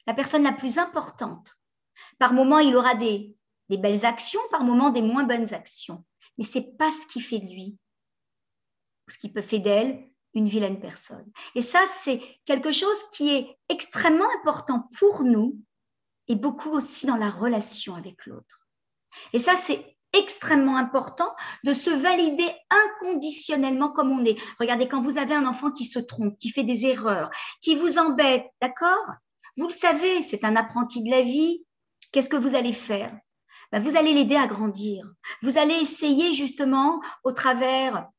la personne la plus importante. Par moments, il aura des belles actions, par moments, des moins bonnes actions. Mais ce n'est pas ce qui fait de lui, ou ce qui peut faire d'elle, une vilaine personne. Et ça, c'est quelque chose qui est extrêmement important pour nous et beaucoup aussi dans la relation avec l'autre. Et ça, c'est extrêmement important de se valider inconditionnellement comme on est. Regardez, quand vous avez un enfant qui se trompe, qui fait des erreurs, qui vous embête, d'accord? Vous le savez, c'est un apprenti de la vie. Qu'est-ce que vous allez faire? Ben, vous allez l'aider à grandir. Vous allez essayer justement au travers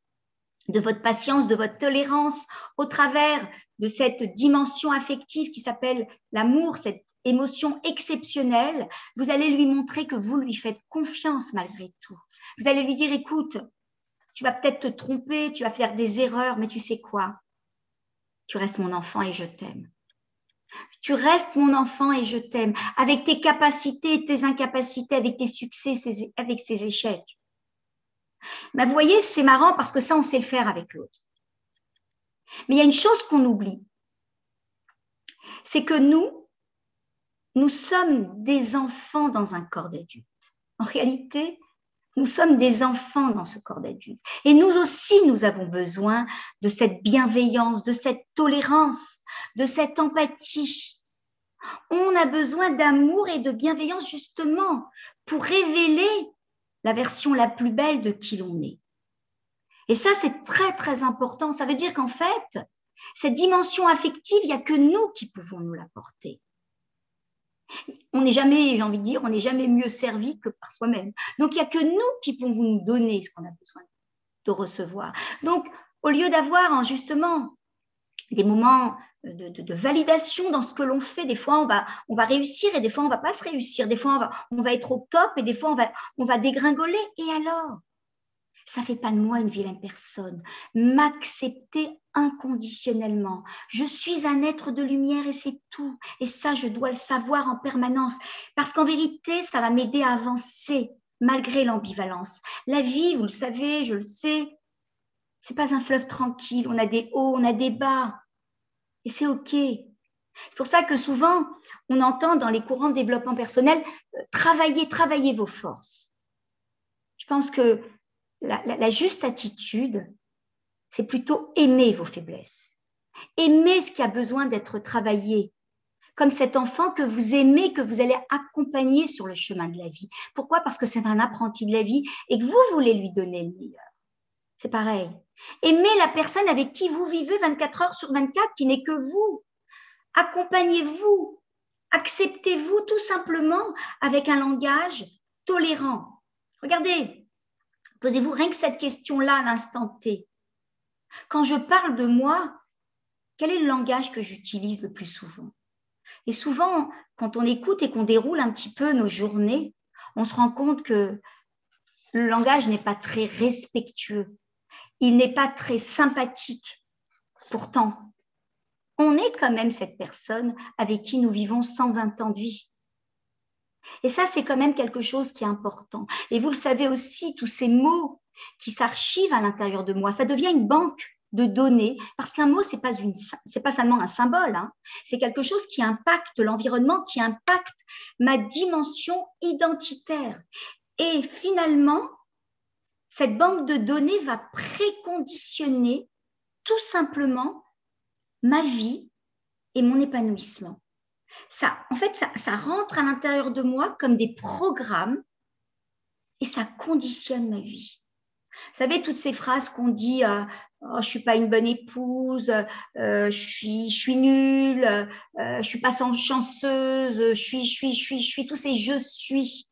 de votre patience, de votre tolérance, au travers de cette dimension affective qui s'appelle l'amour, cette émotion exceptionnelle, vous allez lui montrer que vous lui faites confiance malgré tout. Vous allez lui dire, écoute, tu vas peut-être te tromper, tu vas faire des erreurs, mais tu sais quoi? Tu restes mon enfant et je t'aime. Tu restes mon enfant et je t'aime, avec tes capacités et tes incapacités, avec tes succès, avec ses échecs. Mais vous voyez, c'est marrant parce que ça, on sait le faire avec l'autre. Mais il y a une chose qu'on oublie, c'est que nous sommes des enfants dans un corps d'adulte. En réalité, nous sommes des enfants dans ce corps d'adulte. Et nous aussi, nous avons besoin de cette bienveillance, de cette tolérance, de cette empathie. On a besoin d'amour et de bienveillance justement pour révéler la version la plus belle de qui l'on est. Et ça, c'est très, très important. Ça veut dire qu'en fait, cette dimension affective, il n'y a que nous qui pouvons nous l'apporter. On n'est jamais, j'ai envie de dire, on n'est jamais mieux servi que par soi-même. Donc, il n'y a que nous qui pouvons nous donner ce qu'on a besoin de recevoir. Donc, au lieu d'avoir justement des moments de validation dans ce que l'on fait, des fois on va réussir et des fois on ne va pas se réussir, des fois on va être au top et des fois on va dégringoler. Et alors, ça ne fait pas de moi une vilaine personne. M'accepter inconditionnellement. Je suis un être de lumière et c'est tout. Et ça, je dois le savoir en permanence. Parce qu'en vérité, ça va m'aider à avancer malgré l'ambivalence. La vie, vous le savez, je le sais, ce n'est pas un fleuve tranquille. On a des hauts, on a des bas. Et c'est OK. C'est pour ça que souvent, on entend dans les courants de développement personnel, travaillez vos forces. Je pense que la juste attitude, c'est plutôt aimer vos faiblesses. Aimer ce qui a besoin d'être travaillé. Comme cet enfant que vous aimez, que vous allez accompagner sur le chemin de la vie. Pourquoi? Parce que c'est un apprenti de la vie et que vous voulez lui donner le meilleur. C'est pareil. Aimez la personne avec qui vous vivez 24 heures sur 24, qui n'est que vous. Accompagnez-vous. Acceptez-vous tout simplement avec un langage tolérant. Regardez, posez-vous rien que cette question-là à l'instant T. Quand je parle de moi, quel est le langage que j'utilise le plus souvent? Et souvent, quand on écoute et qu'on déroule un petit peu nos journées, on se rend compte que le langage n'est pas très respectueux. Il n'est pas très sympathique. Pourtant, on est quand même cette personne avec qui nous vivons 120 ans de vie. Et ça, c'est quand même quelque chose qui est important. Et vous le savez aussi, tous ces mots qui s'archivent à l'intérieur de moi, ça devient une banque de données, parce qu'un mot, c'est pas seulement un symbole, hein. C'est quelque chose qui impacte l'environnement, qui impacte ma dimension identitaire. Et finalement, cette banque de données va préconditionner tout simplement ma vie et mon épanouissement. En fait, ça rentre à l'intérieur de moi comme des programmes et ça conditionne ma vie. Vous savez, toutes ces phrases qu'on dit oh, je ne suis pas une bonne épouse, je suis nulle, je ne suis pas chanceuse, je suis, tous ces je suis.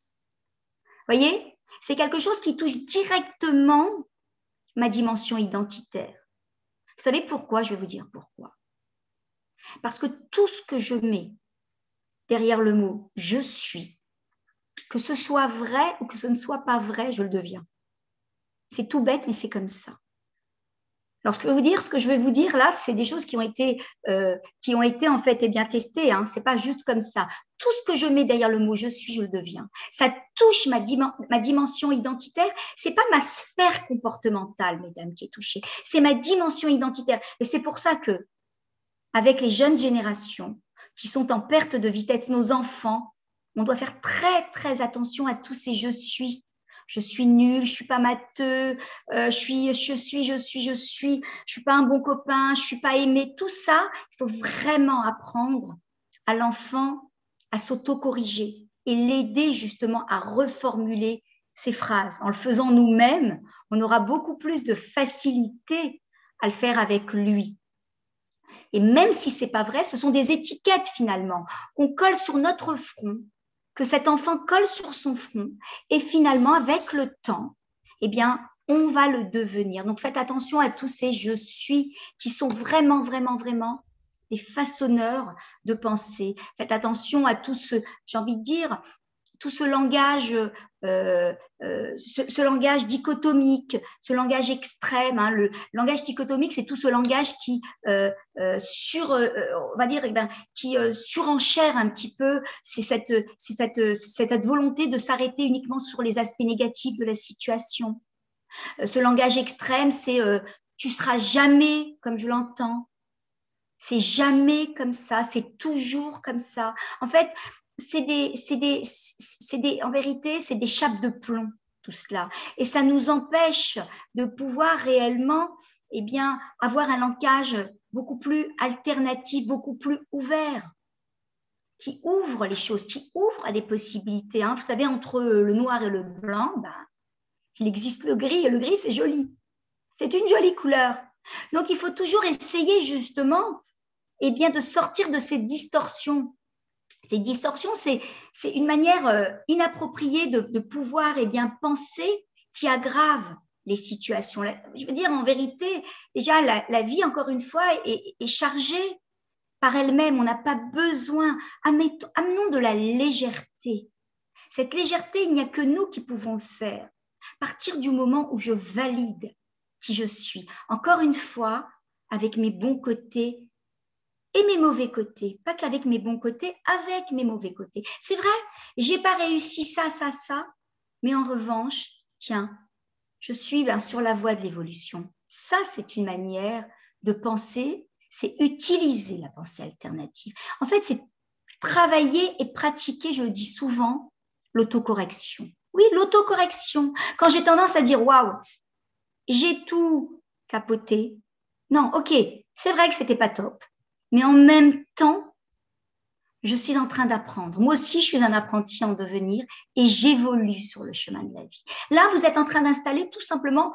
Vous voyez? C'est quelque chose qui touche directement ma dimension identitaire. Vous savez pourquoi? Je vais vous dire pourquoi. Parce que tout ce que je mets derrière le mot « je suis », que ce soit vrai ou que ce ne soit pas vrai, je le deviens. C'est tout bête, mais c'est comme ça. Alors, ce que je vais vous dire là, c'est des choses qui ont été en fait bien testées. Hein. C'est pas juste comme ça. Tout ce que je mets derrière le mot « je suis », je le deviens. Ça touche ma dimension identitaire. C'est pas ma sphère comportementale, mesdames, qui est touchée. C'est ma dimension identitaire. Et c'est pour ça que, avec les jeunes générations qui sont en perte de vitesse, nos enfants, on doit faire très, très attention à tous ces « je suis ». Je suis nulle, je suis pas matheux, je suis pas un bon copain, je suis pas aimée. Tout ça, il faut vraiment apprendre à l'enfant à s'auto-corriger et l'aider justement à reformuler ces phrases. En le faisant nous-mêmes, on aura beaucoup plus de facilité à le faire avec lui. Et même si c'est pas vrai, ce sont des étiquettes finalement qu'on colle sur notre front, que cet enfant colle sur son front et finalement, avec le temps, eh bien, on va le devenir. Donc, faites attention à tous ces « je suis » qui sont vraiment, vraiment, vraiment des façonneurs de pensée. Faites attention à tout ce, j'ai envie de dire, tout ce langage, ce langage dichotomique, ce langage extrême. Hein, le langage dichotomique, c'est tout ce langage qui on va dire, qui surenchère un petit peu. C'est cette volonté de s'arrêter uniquement sur les aspects négatifs de la situation. Ce langage extrême, c'est tu seras jamais comme je l'entends. C'est jamais comme ça. C'est toujours comme ça. En fait, en vérité, c'est des chapes de plomb, tout cela. Et ça nous empêche de pouvoir réellement, eh bien, avoir un langage beaucoup plus alternatif, beaucoup plus ouvert. qui ouvre les choses, qui ouvre à des possibilités. Hein. Vous savez, entre le noir et le blanc, il existe le gris, et le gris, c'est joli. C'est une jolie couleur. Donc, il faut toujours essayer justement de sortir de cette distorsion. Cette distorsion, c'est une manière inappropriée de pouvoir penser qui aggrave les situations. Je veux dire, en vérité, déjà, la vie, encore une fois, est chargée par elle-même. On n'a pas besoin. Amenons de la légèreté. Cette légèreté, il n'y a que nous qui pouvons le faire. À partir du moment où je valide qui je suis, encore une fois, avec mes bons côtés et mes mauvais côtés, pas qu'avec mes bons côtés, avec mes mauvais côtés. C'est vrai, j'ai pas réussi ça, mais en revanche, tiens, je suis sur la voie de l'évolution. Ça, c'est une manière de penser, c'est utiliser la pensée alternative. En fait, c'est travailler et pratiquer, je le dis souvent, l'autocorrection. Oui, l'autocorrection. Quand j'ai tendance à dire « waouh, j'ai tout capoté », non, ok, c'est vrai que c'était pas top, mais en même temps, je suis en train d'apprendre. Moi aussi, je suis un apprenti en devenir et j'évolue sur le chemin de la vie. Là, vous êtes en train d'installer tout simplement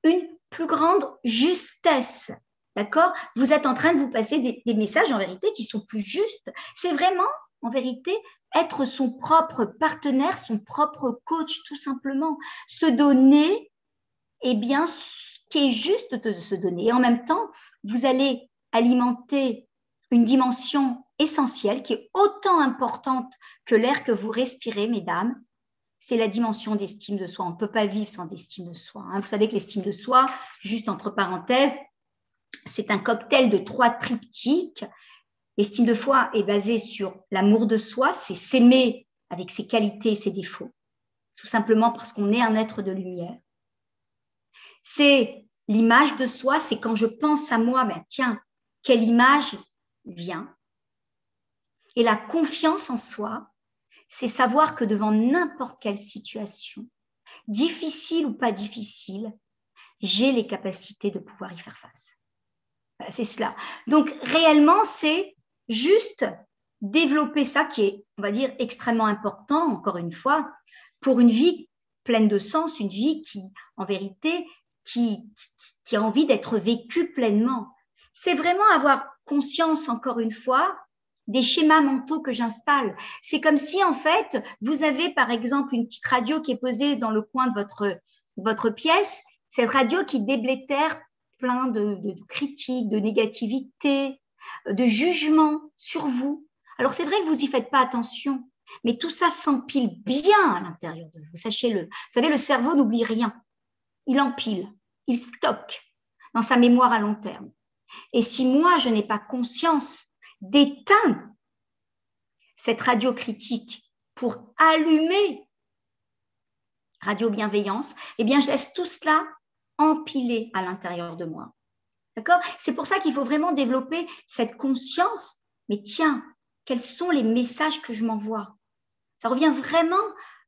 une plus grande justesse. D'accord? Vous êtes en train de vous passer des messages en vérité qui sont plus justes. C'est vraiment, en vérité, être son propre partenaire, son propre coach, tout simplement. Se donner, ce qui est juste de se donner. Et en même temps, vous allez alimenter une dimension essentielle qui est autant importante que l'air que vous respirez, mesdames, c'est la dimension d'estime de soi. On ne peut pas vivre sans estime de soi. Vous savez que l'estime de soi, juste entre parenthèses, c'est un cocktail de 3 triptyques. L'estime de soi est basée sur l'amour de soi, c'est s'aimer avec ses qualités et ses défauts, tout simplement parce qu'on est un être de lumière. C'est l'image de soi, c'est quand je pense à moi, tiens, quelle image vient. Et la confiance en soi, c'est savoir que devant n'importe quelle situation, difficile ou pas difficile, j'ai les capacités de pouvoir y faire face. Voilà, c'est cela. Donc, réellement, c'est juste développer ça qui est, on va dire, extrêmement important, encore une fois, pour une vie pleine de sens, une vie qui, en vérité, qui a envie d'être vécue pleinement. C'est vraiment avoir conscience, encore une fois, des schémas mentaux que j'installe. C'est comme si, en fait, vous avez, par exemple, une petite radio qui est posée dans le coin de votre pièce, cette radio qui déblétère plein de critiques, de négativité, de jugements sur vous. Alors, c'est vrai que vous n'y faites pas attention, mais tout ça s'empile bien à l'intérieur de vous, sachez-le. Vous savez, le cerveau n'oublie rien. Il empile, il stocke dans sa mémoire à long terme. Et si moi, je n'ai pas conscience d'éteindre cette radio critique pour allumer radio bienveillance, je laisse tout cela empiler à l'intérieur de moi. D'accord? C'est pour ça qu'il faut vraiment développer cette conscience. Mais tiens, quels sont les messages que je m'envoie? Ça revient vraiment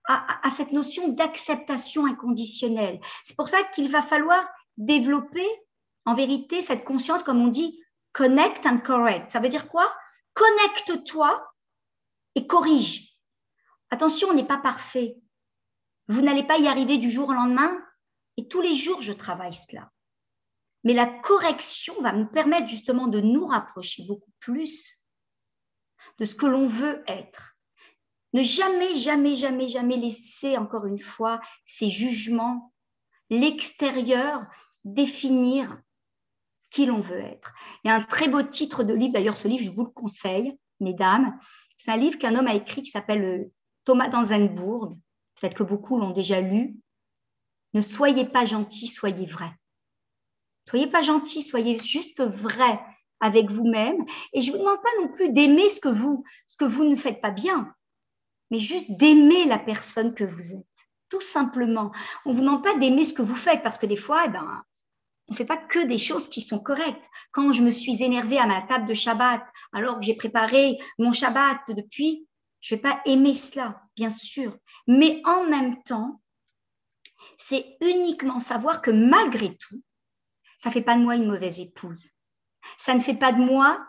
à cette notion d'acceptation inconditionnelle. C'est pour ça qu'il va falloir développer, en vérité, cette conscience, comme on dit, connect and correct. Ça veut dire quoi? Connecte-toi et corrige. Attention, on n'est pas parfait. Vous n'allez pas y arriver du jour au lendemain. Et tous les jours, je travaille cela. Mais la correction va nous permettre justement de nous rapprocher beaucoup plus de ce que l'on veut être. Ne jamais, jamais, jamais, jamais laisser, encore une fois, ces jugements, l'extérieur, définir qui l'on veut être. Il y a un très beau titre de livre, d'ailleurs ce livre, je vous le conseille, mesdames. C'est un livre qu'un homme a écrit qui s'appelle Thomas d'Anzenbourg. Peut-être que beaucoup l'ont déjà lu. Ne soyez pas gentil, soyez vrai. Soyez pas gentil, soyez juste vrai avec vous-même. Et je ne vous demande pas non plus d'aimer ce que vous ne faites pas bien, mais juste d'aimer la personne que vous êtes, tout simplement. On ne vous demande pas d'aimer ce que vous faites, parce que des fois, on ne fait pas que des choses qui sont correctes. Quand je me suis énervée à ma table de Shabbat, alors que j'ai préparé mon Shabbat depuis, je ne vais pas aimer cela, bien sûr. Mais en même temps, c'est uniquement savoir que malgré tout, ça ne fait pas de moi une mauvaise épouse. Ça ne fait pas de moi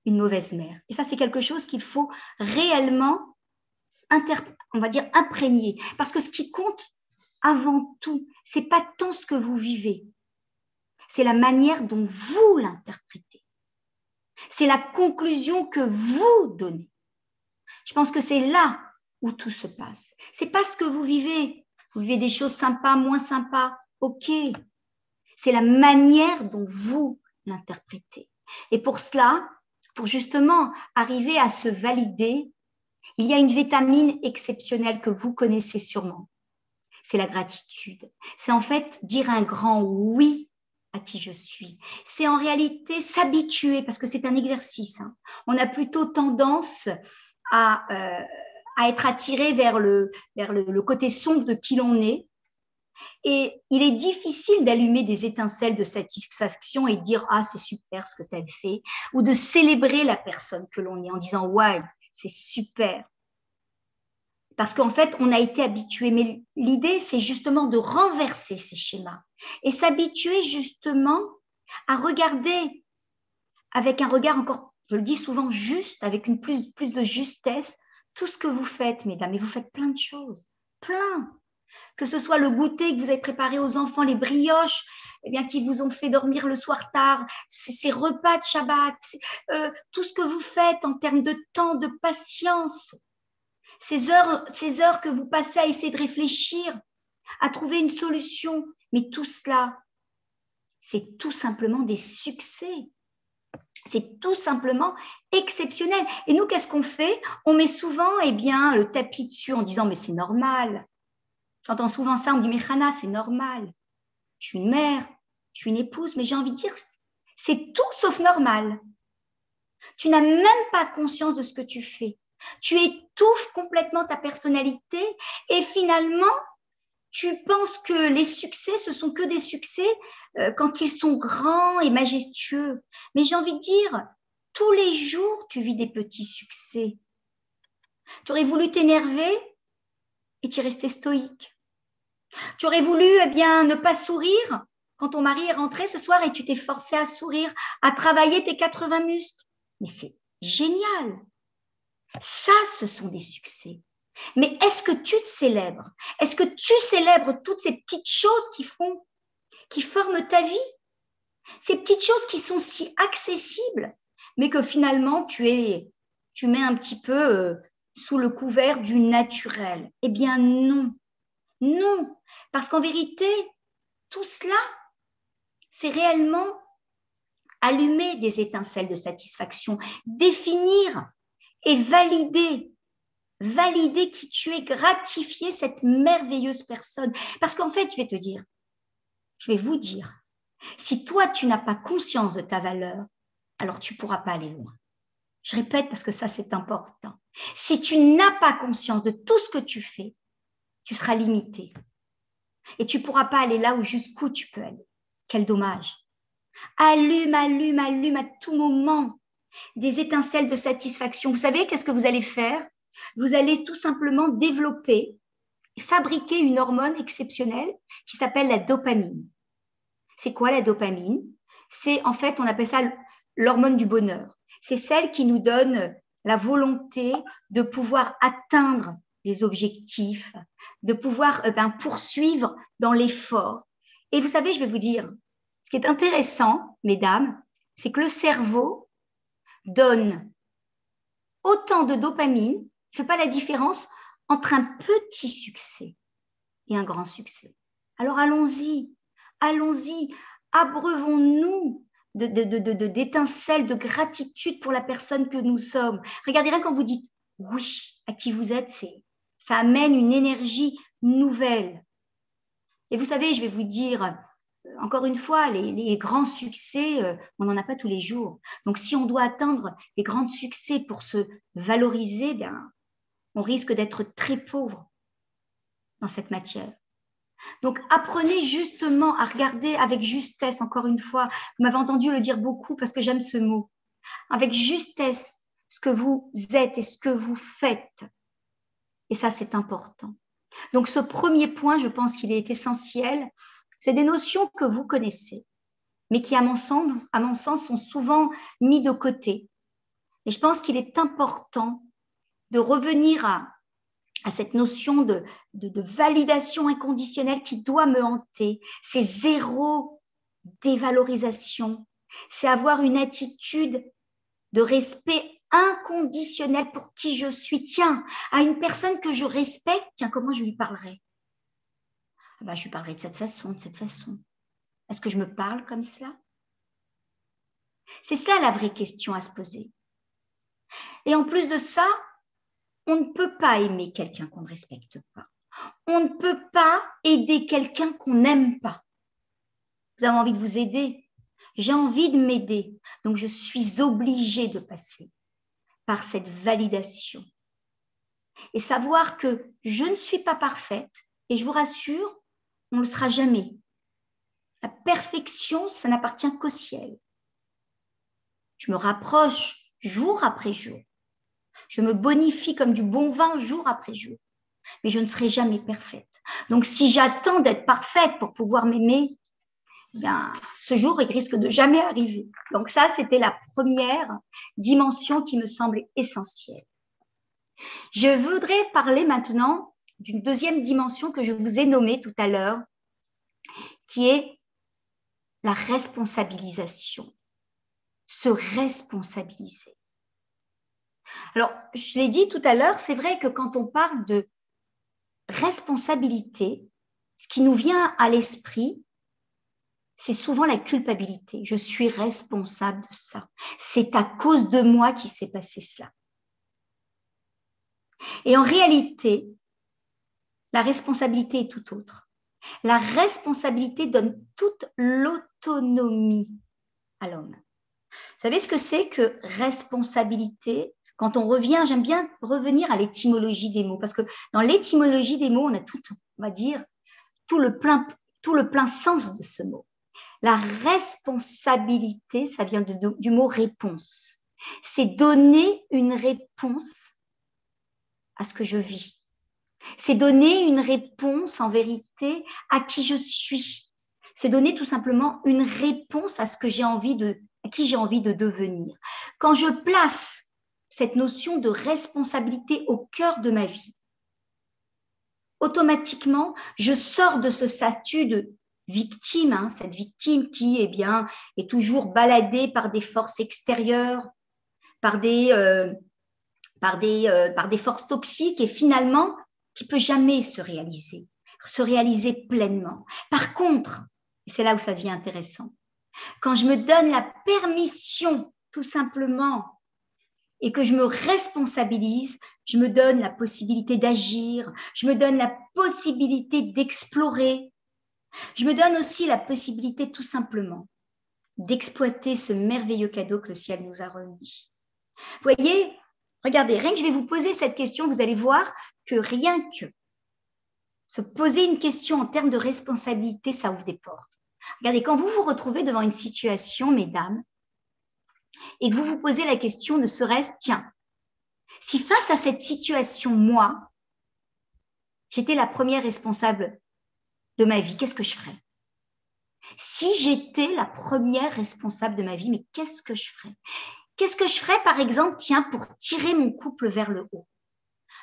une mauvaise mère. Et ça, c'est quelque chose qu'il faut réellement, on va dire, imprégner. Parce que ce qui compte avant tout, c'est pas tant ce que vous vivez, c'est la manière dont vous l'interprétez. C'est la conclusion que vous donnez. Je pense que c'est là où tout se passe. C'est pas ce que vous vivez. Vous vivez des choses sympas, moins sympas. OK. C'est la manière dont vous l'interprétez. Et pour cela, pour justement arriver à se valider, il y a une vitamine exceptionnelle que vous connaissez sûrement. C'est la gratitude. C'est en fait dire un grand oui à qui je suis. C'est en réalité s'habituer, parce que c'est un exercice. On a plutôt tendance à être attiré vers le côté sombre de qui l'on est. Et il est difficile d'allumer des étincelles de satisfaction et de dire « Ah, c'est super ce que tu as fait » ou de célébrer la personne que l'on est en disant « Ouais, c'est super ». Parce qu'en fait, on a été habitué. Mais l'idée, c'est justement de renverser ces schémas et s'habituer justement à regarder avec un regard encore, je le dis souvent, juste, avec une plus de justesse, tout ce que vous faites, mesdames. Et vous faites plein de choses, plein. Que ce soit le goûter que vous avez préparé aux enfants, les brioches qui vous ont fait dormir le soir tard, ces repas de Shabbat, tout ce que vous faites en termes de temps, de patience, ces heures que vous passez à essayer de réfléchir, à trouver une solution. Mais tout cela, c'est tout simplement des succès. C'est tout simplement exceptionnel. Et nous, qu'est-ce qu'on fait? On met souvent le tapis dessus en disant « mais c'est normal ». J'entends souvent ça, on me dit « mais Chana, c'est normal. Je suis une mère, je suis une épouse ». Mais j'ai envie de dire, c'est tout sauf normal. Tu n'as même pas conscience de ce que tu fais. Tu étouffes complètement ta personnalité et finalement, tu penses que les succès, ce sont que des succès quand ils sont grands et majestueux. Mais j'ai envie de dire, tous les jours, tu vis des petits succès. Tu aurais voulu t'énerver et tu es resté stoïque. Tu aurais voulu ne pas sourire quand ton mari est rentré ce soir et tu t'es forcé à sourire, à travailler tes 80 muscles. Mais c'est génial. Ça, ce sont des succès. Mais est-ce que tu te célèbres? Est-ce que tu célèbres toutes ces petites choses qui forment ta vie? Ces petites choses qui sont si accessibles, mais que finalement, tu mets un petit peu sous le couvert du naturel. Eh bien non, non. Parce qu'en vérité, tout cela, c'est réellement allumer des étincelles de satisfaction, définir et valider qui tu es, gratifier cette merveilleuse personne. Parce qu'en fait, je vais vous dire, si toi, tu n'as pas conscience de ta valeur, alors tu ne pourras pas aller loin. Je répète parce que ça, c'est important. Si tu n'as pas conscience de tout ce que tu fais, tu seras limité. Et tu ne pourras pas aller là où jusqu'où tu peux aller. Quel dommage. Allume à tout moment des étincelles de satisfaction. Vous savez, qu'est-ce que vous allez faire? Vous allez tout simplement développer et fabriquer une hormone exceptionnelle qui s'appelle la dopamine. C'est quoi la dopamine? C'est en fait, on appelle ça l'hormone du bonheur. C'est celle qui nous donne la volonté de pouvoir atteindre des objectifs, de pouvoir poursuivre dans l'effort. Et vous savez, je vais vous dire, ce qui est intéressant, mesdames, c'est que le cerveau donne autant de dopamine, ne fait pas la différence entre un petit succès et un grand succès. Alors allons-y, abreuvons-nous d'étincelles, de gratitude pour la personne que nous sommes. Regardez bien quand vous dites oui à qui vous êtes, ça amène une énergie nouvelle. Et vous savez, je vais vous dire, encore une fois, les grands succès, on n'en a pas tous les jours. Donc, si on doit atteindre des grands succès pour se valoriser, on risque d'être très pauvre dans cette matière. Donc, apprenez justement à regarder avec justesse, encore une fois. Vous m'avez entendu le dire beaucoup parce que j'aime ce mot. Avec justesse, ce que vous êtes et ce que vous faites. Et ça, c'est important. Donc, ce premier point, je pense qu'il est essentiel. C'est des notions que vous connaissez, mais qui, à mon sens, sont souvent mis de côté. Et je pense qu'il est important de revenir à cette notion de validation inconditionnelle qui doit me hanter. C'est zéro dévalorisation. C'est avoir une attitude de respect inconditionnel pour qui je suis. Tiens, à une personne que je respecte, tiens, comment je lui parlerai? Je lui parlerai de cette façon, de cette façon. Est-ce que je me parle comme cela? C'est cela la vraie question à se poser. Et en plus de ça, on ne peut pas aimer quelqu'un qu'on ne respecte pas. On ne peut pas aider quelqu'un qu'on n'aime pas. Vous avez envie de vous aider? J'ai envie de m'aider. Donc, je suis obligée de passer par cette validation. Et savoir que je ne suis pas parfaite, et je vous rassure, on ne le sera jamais. La perfection, ça n'appartient qu'au ciel. Je me rapproche jour après jour. Je me bonifie comme du bon vin jour après jour. Mais je ne serai jamais parfaite. Donc, si j'attends d'être parfaite pour pouvoir m'aimer, ce jour, il risque de jamais arriver. Donc ça, c'était la première dimension qui me semblait essentielle. Je voudrais parler maintenant d'une deuxième dimension que je vous ai nommée tout à l'heure, qui est la responsabilisation. Se responsabiliser. Alors, je l'ai dit tout à l'heure, c'est vrai que quand on parle de responsabilité, ce qui nous vient à l'esprit, c'est souvent la culpabilité. Je suis responsable de ça. C'est à cause de moi qu'il s'est passé cela. Et en réalité, la responsabilité est tout autre. La responsabilité donne toute l'autonomie à l'homme. Vous savez ce que c'est que responsabilité? Quand on revient, j'aime bien revenir à l'étymologie des mots, parce que dans l'étymologie des mots, on a tout, on va dire, tout le plein sens de ce mot. La responsabilité, ça vient du mot réponse. C'est donner une réponse à ce que je vis. C'est donner une réponse en vérité à qui je suis. C'est donner tout simplement une réponse à ce que à qui j'ai envie de devenir. Quand je place cette notion de responsabilité au cœur de ma vie, automatiquement, je sors de ce statut de victime, cette victime qui est toujours baladée par des forces extérieures, par des forces toxiques et finalement qui ne peut jamais se réaliser pleinement. Par contre, et c'est là où ça devient intéressant, quand je me donne la permission tout simplement et que je me responsabilise, je me donne la possibilité d'agir, je me donne la possibilité d'explorer, je me donne aussi la possibilité tout simplement d'exploiter ce merveilleux cadeau que le ciel nous a remis. Vous voyez, regardez, rien que je vais vous poser cette question, vous allez voir que rien que se poser une question en termes de responsabilité, ça ouvre des portes. Regardez, quand vous vous retrouvez devant une situation, mesdames, et que vous vous posez la question, ne serait-ce, tiens, si face à cette situation, moi, j'étais la première responsable de ma vie, qu'est-ce que je ferais? Si j'étais la première responsable de ma vie, mais qu'est-ce que je ferais? Qu'est-ce que je ferais, par exemple, tiens, pour tirer mon couple vers le haut?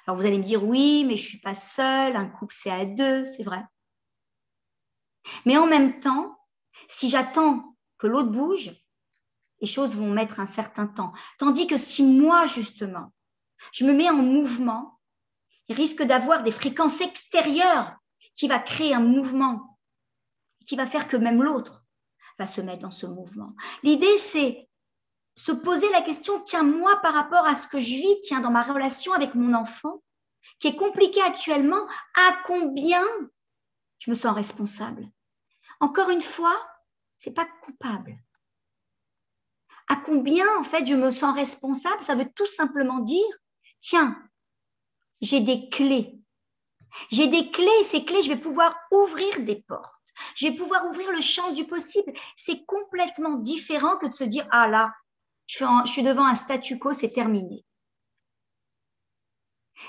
Alors, vous allez me dire, oui, mais je ne suis pas seule, un couple, c'est à deux, c'est vrai. Mais en même temps, si j'attends que l'autre bouge, les choses vont mettre un certain temps. Tandis que si moi, justement, je me mets en mouvement, il risque d'avoir des fréquences extérieures qui va créer un mouvement, qui va faire que même l'autre va se mettre dans ce mouvement. L'idée, c'est se poser la question, tiens, moi, par rapport à ce que je vis, tiens, dans ma relation avec mon enfant, qui est compliquée actuellement, à combien je me sens responsable? Encore une fois, ce n'est pas coupable. À combien, en fait, je me sens responsable? Ça veut tout simplement dire, tiens, j'ai des clés. J'ai des clés et ces clés, je vais pouvoir ouvrir des portes. Je vais pouvoir ouvrir le champ du possible. C'est complètement différent que de se dire, ah là, je suis devant un statu quo, c'est terminé.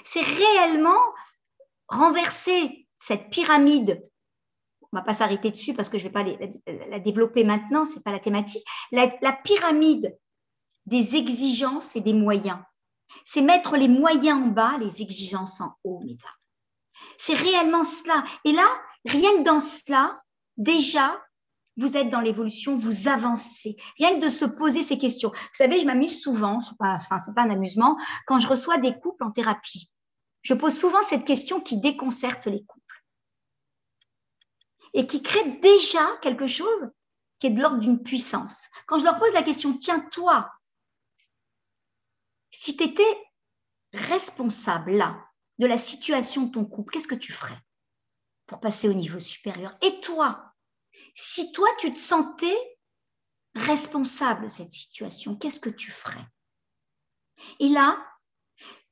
C'est réellement renverser cette pyramide. On ne va pas s'arrêter dessus parce que je ne vais pas la développer maintenant, ce n'est pas la thématique. La pyramide des exigences et des moyens. C'est mettre les moyens en bas, les exigences en haut, mesdames. C'est réellement cela. Et là, rien que dans cela, déjà, vous êtes dans l'évolution, vous avancez. Rien que de se poser ces questions. Vous savez, je m'amuse souvent, c'est pas un amusement, quand je reçois des couples en thérapie. Je pose souvent cette question qui déconcerte les couples et qui crée déjà quelque chose qui est de l'ordre d'une puissance. Quand je leur pose la question, tiens, toi, si tu étais responsable là de la situation de ton couple, qu'est-ce que tu ferais pour passer au niveau supérieur? Et toi, si toi, tu te sentais responsable de cette situation, qu'est-ce que tu ferais? Et là,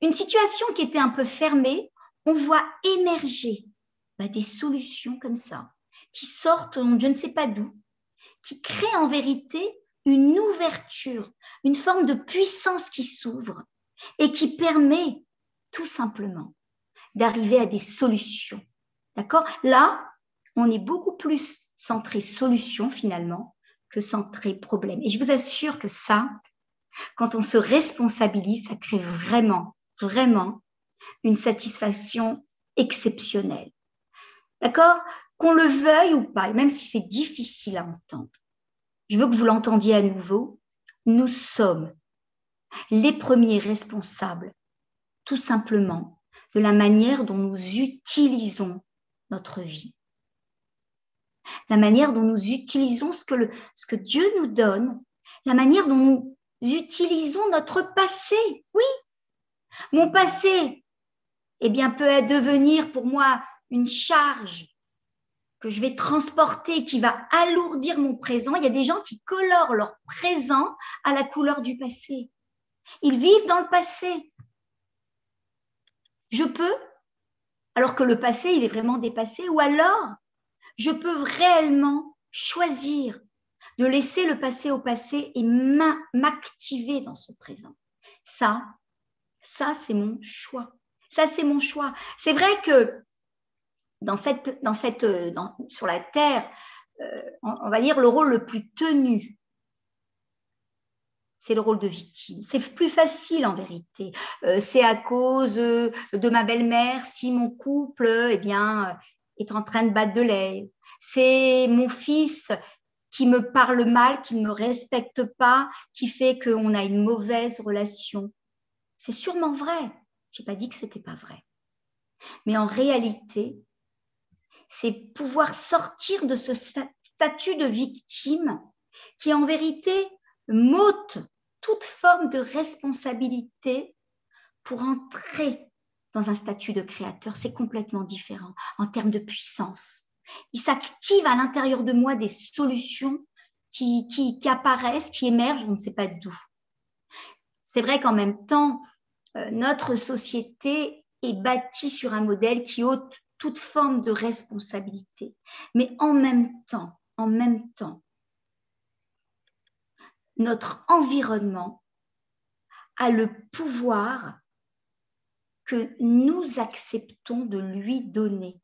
une situation qui était un peu fermée, on voit émerger des solutions comme ça, qui sortent je ne sais pas d'où, qui créent en vérité une ouverture, une forme de puissance qui s'ouvre et qui permet tout simplement d'arriver à des solutions. D'accord? Là, on est beaucoup plus centré solution finalement que centré problème. Et je vous assure que ça, quand on se responsabilise, ça crée vraiment une satisfaction exceptionnelle. D'accord? Qu'on le veuille ou pas, et même si c'est difficile à entendre, je veux que vous l'entendiez à nouveau, nous sommes les premiers responsables, tout simplement, de la manière dont nous utilisons notre vie. La manière dont nous utilisons ce que Dieu nous donne, la manière dont nous utilisons notre passé. Oui, mon passé, peut devenir pour moi une charge que je vais transporter, qui va alourdir mon présent. Il y a des gens qui colorent leur présent à la couleur du passé. Ils vivent dans le passé. Je peux, alors que le passé, il est vraiment dépassé, ou alors, je peux réellement choisir de laisser le passé au passé et m'activer dans ce présent. Ça, c'est mon choix. Ça, c'est mon choix. C'est vrai que sur la Terre, on va dire le rôle le plus tenu, c'est le rôle de victime. C'est plus facile en vérité. C'est à cause de ma belle-mère si mon couple est en train de battre de l'aile. C'est mon fils qui me parle mal, qui ne me respecte pas, qui fait qu'on a une mauvaise relation. C'est sûrement vrai. Je n'ai pas dit que ce n'était pas vrai. Mais en réalité, c'est pouvoir sortir de ce statut de victime qui en vérité m'ôte toute forme de responsabilité pour entrer dans un statut de créateur. C'est complètement différent en termes de puissance. Il s'active à l'intérieur de moi des solutions qui apparaissent, qui émergent, on ne sait pas d'où. C'est vrai qu'en même temps, notre société est bâtie sur un modèle qui ôte toute forme de responsabilité. Mais en même temps, notre environnement a le pouvoir que nous acceptons de lui donner.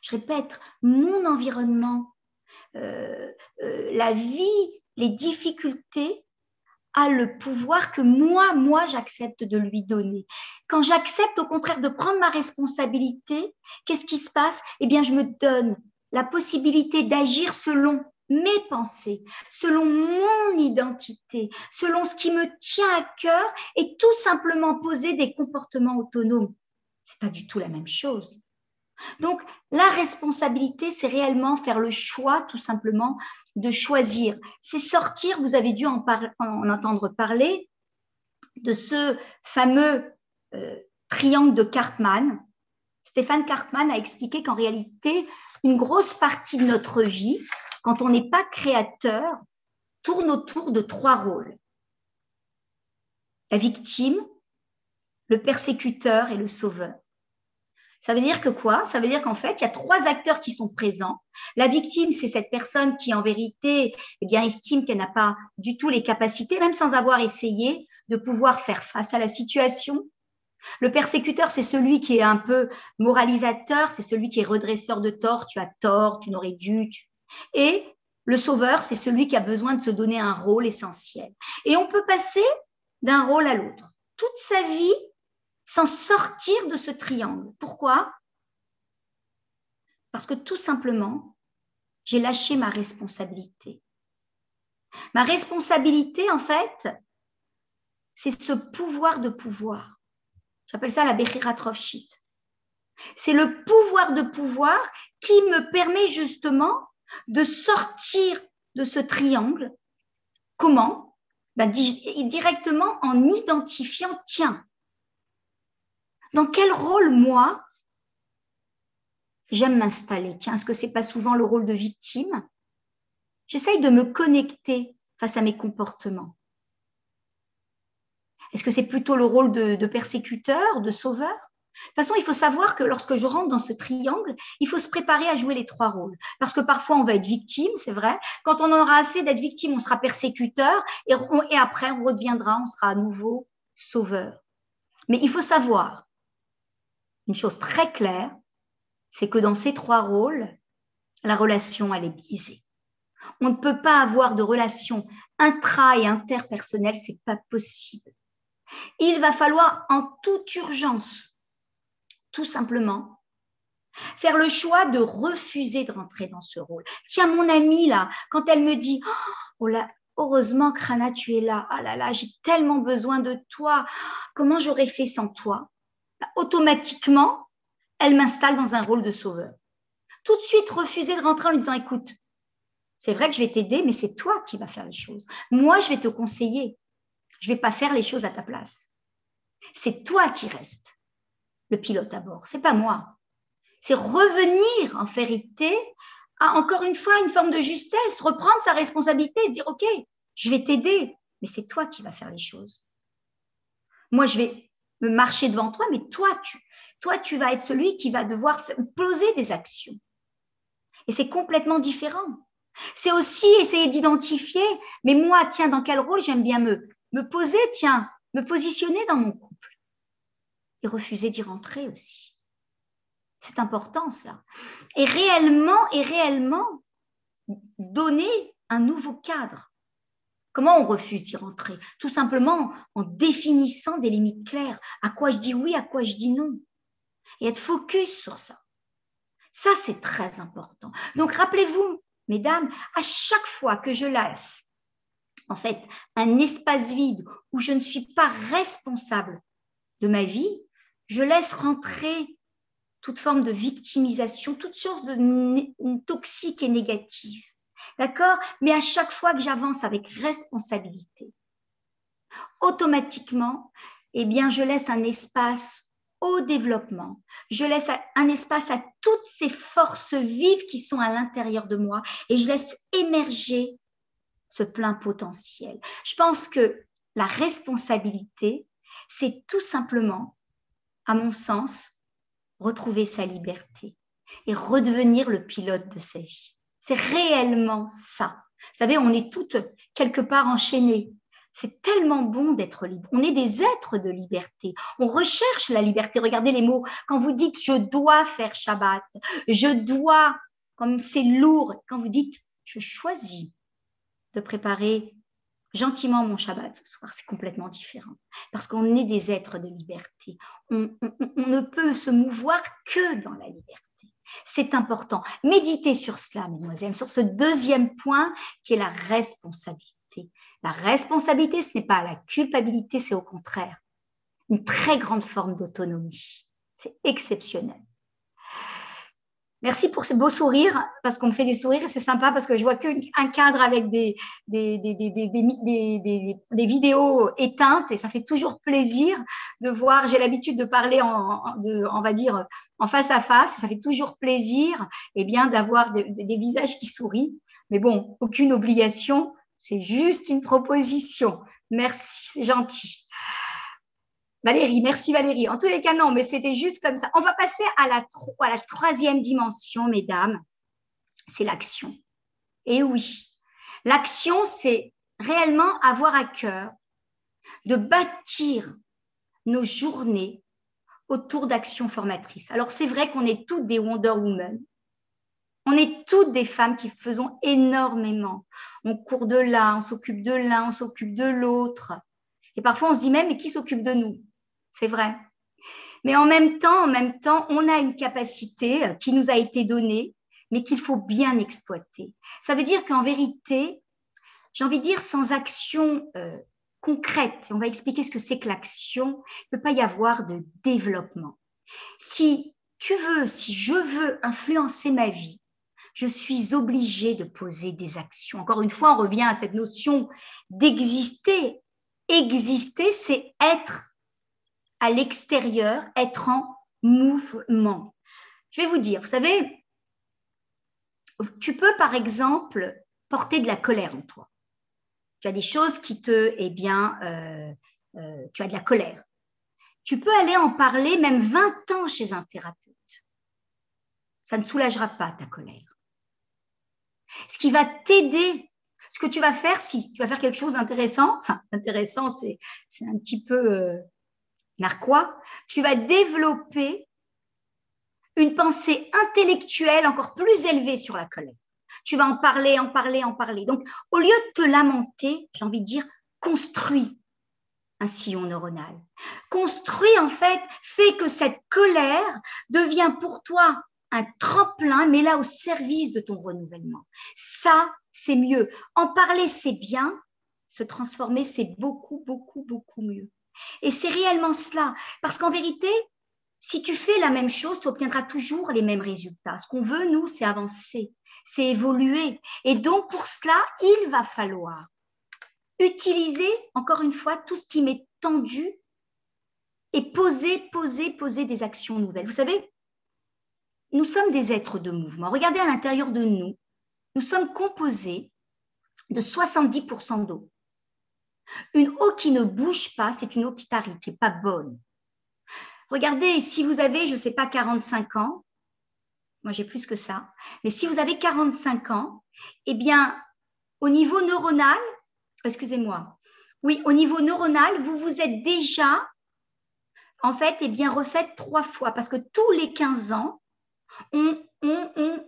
Je répète, mon environnement, la vie, les difficultés, a le pouvoir que moi, j'accepte de lui donner. Quand j'accepte au contraire de prendre ma responsabilité, qu'est-ce qui se passe? Je me donne la possibilité d'agir selon mes pensées, selon mon identité, selon ce qui me tient à cœur et tout simplement poser des comportements autonomes. C'est pas du tout la même chose. Donc, la responsabilité, c'est réellement faire le choix, tout simplement, de choisir. C'est sortir, vous avez dû en entendre parler, de ce fameux triangle de Karpman. Stéphane Karpman a expliqué qu'en réalité, une grosse partie de notre vie, quand on n'est pas créateur, tourne autour de 3 rôles. La victime, le persécuteur et le sauveur. Ça veut dire que quoi? Ça veut dire qu'en fait, il y a 3 acteurs qui sont présents. La victime, c'est cette personne qui, en vérité, estime qu'elle n'a pas du tout les capacités, même sans avoir essayé, de pouvoir faire face à la situation. Le persécuteur, c'est celui qui est un peu moralisateur, c'est celui qui est redresseur de tort. Tu as tort, tu n'aurais dû. Et Le sauveur, c'est celui qui a besoin de se donner un rôle essentiel. Et on peut passer d'un rôle à l'autre. Toute sa vie sans sortir de ce triangle. Pourquoi? Parce que tout simplement, j'ai lâché ma responsabilité. Ma responsabilité, en fait, c'est ce pouvoir de pouvoir. J'appelle ça la Bechirat Rofshit. C'est le pouvoir de pouvoir qui me permet justement de sortir de ce triangle. Comment? Directement en identifiant, tiens, dans quel rôle, moi, j'aime m'installer? Tiens, est-ce que c'est pas souvent le rôle de victime? J'essaye de me connecter face à mes comportements. Est-ce que c'est plutôt le rôle de persécuteur, de sauveur? De toute façon, il faut savoir que lorsque je rentre dans ce triangle, il faut se préparer à jouer les 3 rôles. Parce que parfois, on va être victime, c'est vrai. Quand on aura assez d'être victime, on sera persécuteur. Et après, on redeviendra, on sera à nouveau sauveur. Mais il faut savoir une chose très claire, c'est que dans ces 3 rôles, la relation, elle est biaisée. On ne peut pas avoir de relation intra- et interpersonnelle, c'est pas possible. Il va falloir en toute urgence, tout simplement, faire le choix de refuser de rentrer dans ce rôle. Tiens, mon amie, là, quand elle me dit « Oh là, heureusement, Krana, tu es là. Ah là là, j'ai tellement besoin de toi. Comment j'aurais fait sans toi ?» Automatiquement, elle m'installe dans un rôle de sauveur. Tout de suite, refuser de rentrer en lui disant « Écoute, c'est vrai que je vais t'aider, mais c'est toi qui vas faire les choses. Moi, je vais te conseiller. Je ne vais pas faire les choses à ta place. C'est toi qui restes le pilote à bord. C'est pas moi. » C'est revenir, en vérité, à, encore une fois, une forme de justesse, reprendre sa responsabilité et se dire « Ok, je vais t'aider, mais c'est toi qui vas faire les choses. Moi, je vais me marcher devant toi, mais toi, tu vas être celui qui va devoir poser des actions. » Et c'est complètement différent. C'est aussi essayer d'identifier, mais moi, tiens, dans quel rôle j'aime bien me poser, tiens, me positionner dans mon couple. Et refuser d'y rentrer aussi. C'est important, ça. Et réellement, donner un nouveau cadre. Comment on refuse d'y rentrer? Tout simplement en définissant des limites claires. À quoi je dis oui, à quoi je dis non. Et être focus sur ça. Ça, c'est très important. Donc, rappelez-vous, mesdames, à chaque fois que je laisse, en fait, un espace vide où je ne suis pas responsable de ma vie, je laisse rentrer toute forme de victimisation, toute chose de toxique et négative. D'accord? Mais à chaque fois que j'avance avec responsabilité, automatiquement, eh bien, je laisse un espace au développement. Je laisse un espace à toutes ces forces vives qui sont à l'intérieur de moi et je laisse émerger ce plein potentiel. Je pense que la responsabilité, c'est tout simplement, à mon sens, retrouver sa liberté et redevenir le pilote de sa vie. C'est réellement ça. Vous savez, on est toutes quelque part enchaînées. C'est tellement bon d'être libre. On est des êtres de liberté. On recherche la liberté. Regardez les mots. Quand vous dites « je dois faire Shabbat »,« je dois », comme c'est lourd. Quand vous dites « je choisis de préparer gentiment mon Shabbat ce soir », c'est complètement différent. Parce qu'on est des êtres de liberté. On ne peut se mouvoir que dans la liberté. C'est important. Méditez sur cela, mesdemoiselles, sur ce deuxième point qui est la responsabilité. La responsabilité, ce n'est pas la culpabilité, c'est au contraire une très grande forme d'autonomie. C'est exceptionnel. Merci pour ce beau sourire, parce qu'on me fait des sourires et c'est sympa parce que je vois qu'un cadre avec des vidéos éteintes et ça fait toujours plaisir de voir. J'ai l'habitude de parler on va dire, en face à face. Ça fait toujours plaisir, d'avoir des visages qui sourient. Mais bon, aucune obligation, c'est juste une proposition. Merci, c'est gentil. Valérie, merci Valérie. En tous les cas, non, mais c'était juste comme ça. On va passer à la troisième dimension, mesdames. C'est l'action. Et oui, l'action, c'est réellement avoir à cœur de bâtir nos journées autour d'actions formatrices. Alors, c'est vrai qu'on est toutes des Wonder Woman. On est toutes des femmes qui faisons énormément. On court de là, on s'occupe de l'un, on s'occupe de l'autre. Et parfois, on se dit même, mais qui s'occupe de nous? C'est vrai. Mais en même temps, on a une capacité qui nous a été donnée, mais qu'il faut bien exploiter. Ça veut dire qu'en vérité, j'ai envie de dire, sans action concrète, on va expliquer ce que c'est que l'action, il ne peut pas y avoir de développement. Si je veux influencer ma vie, je suis obligée de poser des actions. Encore une fois, on revient à cette notion d'exister. Exister, c'est être à l'extérieur, être en mouvement. Je vais vous dire, vous savez, tu peux par exemple porter de la colère en toi. Tu as des choses qui tu as de la colère. Tu peux aller en parler même 20 ans chez un thérapeute. Ça ne soulagera pas ta colère. Ce qui va t'aider, ce que tu vas faire, si tu vas faire quelque chose d'intéressant, enfin intéressant, c'est un petit peu narquois, tu vas développer une pensée intellectuelle encore plus élevée sur la colère. Tu vas en parler. Donc, au lieu de te lamenter, j'ai envie de dire, construis un sillon neuronal. Construis, en fait, fais que cette colère devient pour toi un tremplin, mais là au service de ton renouvellement. Ça, c'est mieux. En parler, c'est bien. Se transformer, c'est beaucoup mieux. Et c'est réellement cela. Parce qu'en vérité, si tu fais la même chose, tu obtiendras toujours les mêmes résultats. Ce qu'on veut, nous, c'est avancer, c'est évoluer. Et donc, pour cela, il va falloir utiliser, encore une fois, tout ce qui m'est tendu et poser des actions nouvelles. Vous savez, nous sommes des êtres de mouvement. Regardez à l'intérieur de nous, nous sommes composés de 70% d'eau. Une eau qui ne bouge pas, c'est une eau qui t'arrive, qui n'est pas bonne. Regardez, si vous avez, je ne sais pas, 45 ans, moi j'ai plus que ça, mais si vous avez 45 ans, eh bien, au niveau neuronal, excusez-moi, oui, au niveau neuronal, vous vous êtes déjà, en fait, eh bien, refait 3 fois, parce que tous les 15 ans, on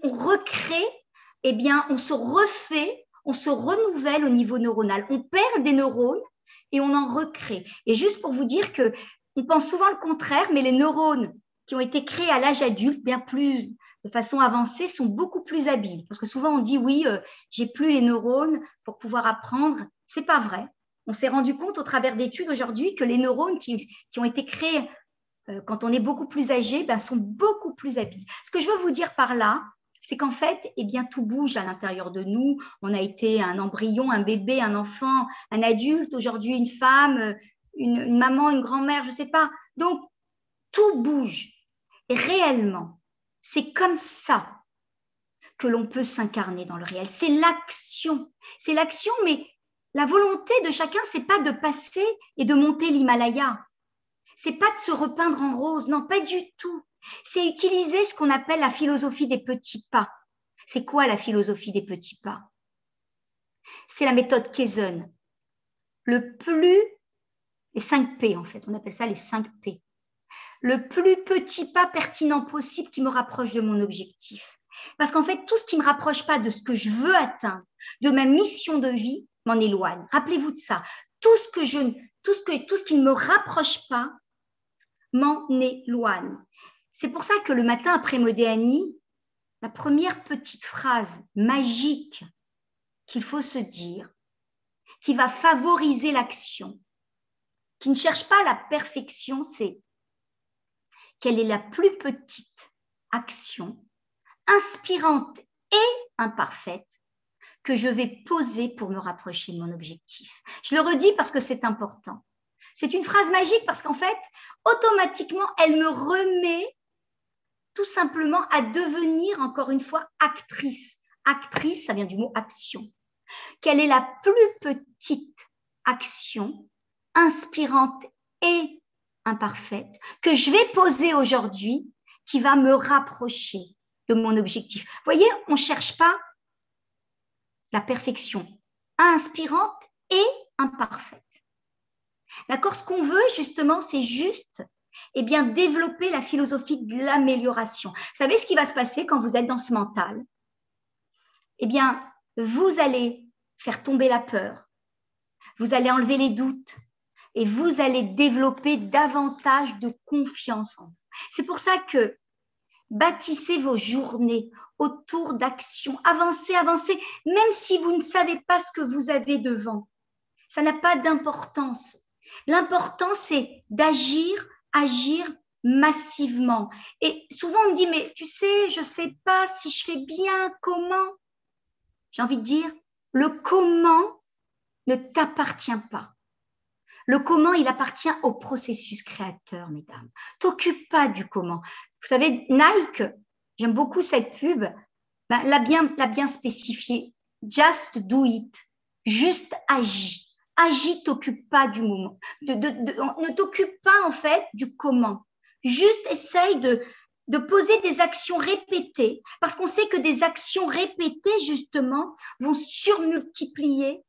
recrée, eh bien, on se refait, on se renouvelle au niveau neuronal. On perd des neurones et on en recrée. Et juste pour vous dire que on pense souvent le contraire, mais les neurones qui ont été créés à l'âge adulte, bien plus de façon avancée, sont beaucoup plus habiles. Parce que souvent on dit oui, j'ai plus les neurones pour pouvoir apprendre. C'est pas vrai. On s'est rendu compte au travers d'études aujourd'hui que les neurones qui ont été créés quand on est beaucoup plus âgé, sont beaucoup plus habiles. Ce que je veux vous dire par là, c'est qu'en fait, eh bien, tout bouge à l'intérieur de nous. On a été un embryon, un bébé, un enfant, un adulte, aujourd'hui une femme, une maman, une grand-mère, je ne sais pas. Donc, tout bouge. Et réellement, c'est comme ça que l'on peut s'incarner dans le réel. C'est l'action. C'est l'action, mais la volonté de chacun, ce n'est pas de passer et de monter l'Himalaya. Ce n'est pas de se repeindre en rose. Non, pas du tout. C'est utiliser ce qu'on appelle la philosophie des petits pas. C'est quoi la philosophie des petits pas? C'est la méthode Kaizen. Les 5 P en fait, on appelle ça les 5 P. Le plus petit pas pertinent possible qui me rapproche de mon objectif. Parce qu'en fait, tout ce qui ne me rapproche pas de ce que je veux atteindre, de ma mission de vie, m'en éloigne. Rappelez-vous de ça. Tout ce qui ne me rapproche pas m'en éloigne. C'est pour ça que le matin après Modéani, la première petite phrase magique qu'il faut se dire, qui va favoriser l'action, qui ne cherche pas la perfection, c'est quelle est la plus petite action inspirante et imparfaite que je vais poser pour me rapprocher de mon objectif. Je le redis parce que c'est important. C'est une phrase magique parce qu'en fait, automatiquement, elle me remet tout simplement à devenir, encore une fois, actrice. Actrice, ça vient du mot action. Quelle est la plus petite action inspirante et imparfaite que je vais poser aujourd'hui qui va me rapprocher de mon objectif? Vous voyez, on ne cherche pas la perfection inspirante et imparfaite. D'accord? Ce qu'on veut, justement, c'est juste développer la philosophie de l'amélioration. Vous savez ce qui va se passer quand vous êtes dans ce mental? eh bien, vous allez faire tomber la peur, vous allez enlever les doutes et vous allez développer davantage de confiance en vous. C'est pour ça que bâtissez vos journées autour d'actions, avancez, avancez, même si vous ne savez pas ce que vous avez devant. Ça n'a pas d'importance. L'important, c'est d'agir, agir massivement. Et souvent, on me dit, mais tu sais, je ne sais pas si je fais bien, comment. J'ai envie de dire, le comment ne t'appartient pas. Le comment, il appartient au processus créateur, mesdames. T'occupe pas du comment. Vous savez, Nike, j'aime beaucoup cette pub, l'a bien spécifié. Just do it. Juste agis. Agis, t'occupe pas du moment. Ne t'occupe pas, en fait, du comment. Juste essaye de poser des actions répétées, parce qu'on sait que des actions répétées, justement, vont surmultiplier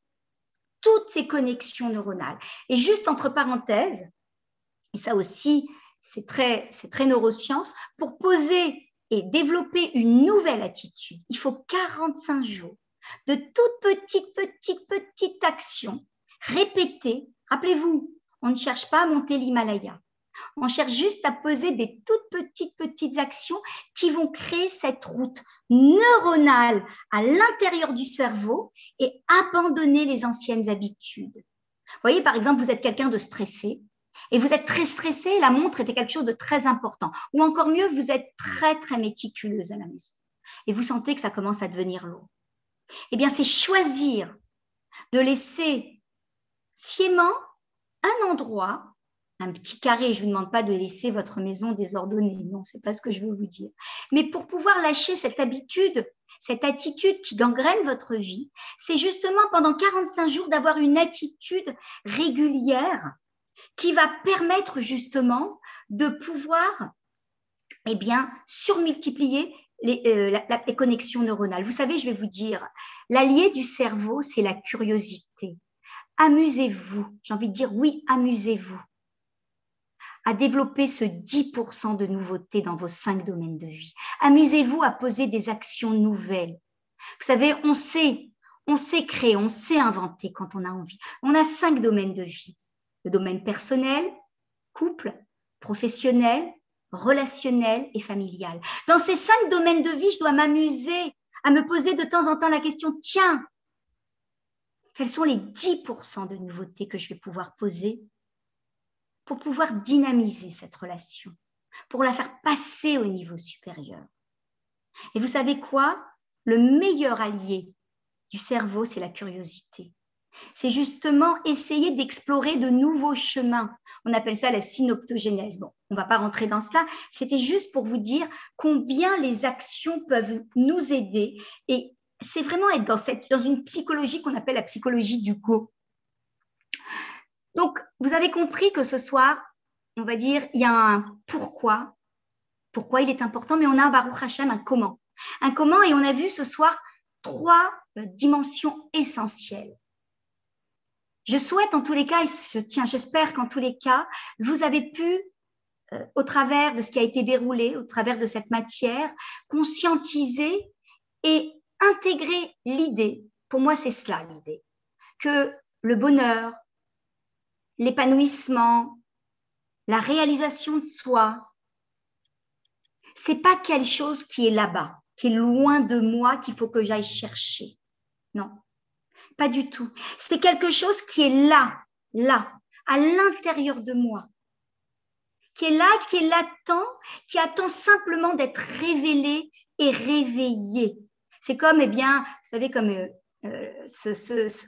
toutes ces connexions neuronales. Et juste entre parenthèses, et ça aussi, c'est très neurosciences, pour poser et développer une nouvelle attitude, il faut 45 jours de toutes petites actions répétées. Rappelez-vous, on ne cherche pas à monter l'Himalaya. On cherche juste à poser des toutes petites actions qui vont créer cette route neuronale à l'intérieur du cerveau et abandonner les anciennes habitudes. Vous voyez, par exemple, vous êtes quelqu'un de stressé et vous êtes très stressé, la montre était quelque chose de très important. Ou encore mieux, vous êtes très méticuleuse à la maison et vous sentez que ça commence à devenir lourd. Eh bien, c'est choisir de laisser sciemment un endroit, un petit carré. Je ne vous demande pas de laisser votre maison désordonnée. Non, ce n'est pas ce que je veux vous dire. Mais pour pouvoir lâcher cette habitude, cette attitude qui gangrène votre vie, c'est justement pendant 45 jours d'avoir une attitude régulière qui va permettre justement de pouvoir surmultiplier les connexions neuronales. Vous savez, je vais vous dire, l'allié du cerveau, c'est la curiosité. Amusez-vous, j'ai envie de dire oui, amusez-vous à développer ce 10% de nouveauté dans vos 5 domaines de vie. Amusez-vous à poser des actions nouvelles. Vous savez, on sait créer, on sait inventer quand on a envie. On a 5 domaines de vie. Le domaine personnel, couple, professionnel, relationnel et familial. Dans ces 5 domaines de vie, je dois m'amuser à me poser de temps en temps la question, tiens, quels sont les 10% de nouveautés que je vais pouvoir poser pour pouvoir dynamiser cette relation, pour la faire passer au niveau supérieur. Et vous savez quoi? Le meilleur allié du cerveau, c'est la curiosité. C'est justement essayer d'explorer de nouveaux chemins. On appelle ça la synoptogénèse. Bon, on ne va pas rentrer dans cela. C'était juste pour vous dire combien les actions peuvent nous aider. Et c'est vraiment être dans une psychologie qu'on appelle la psychologie du go. Donc, vous avez compris que ce soir, on va dire, il y a un pourquoi il est important, mais on a un Baruch Hashem, un comment. Un comment, et on a vu ce soir 3 dimensions essentielles. Je souhaite en tous les cas, et j'espère qu'en tous les cas, vous avez pu, au travers de ce qui a été déroulé, au travers de cette matière, conscientiser et intégrer l'idée, pour moi c'est cela l'idée, que le bonheur, l'épanouissement, la réalisation de soi, c'est pas quelque chose qui est là-bas, qui est loin de moi, qu'il faut que j'aille chercher. Non, pas du tout. C'est quelque chose qui est là, à l'intérieur de moi, qui est là, qui est latent, qui attend simplement d'être révélé et réveillé. C'est comme, vous savez, comme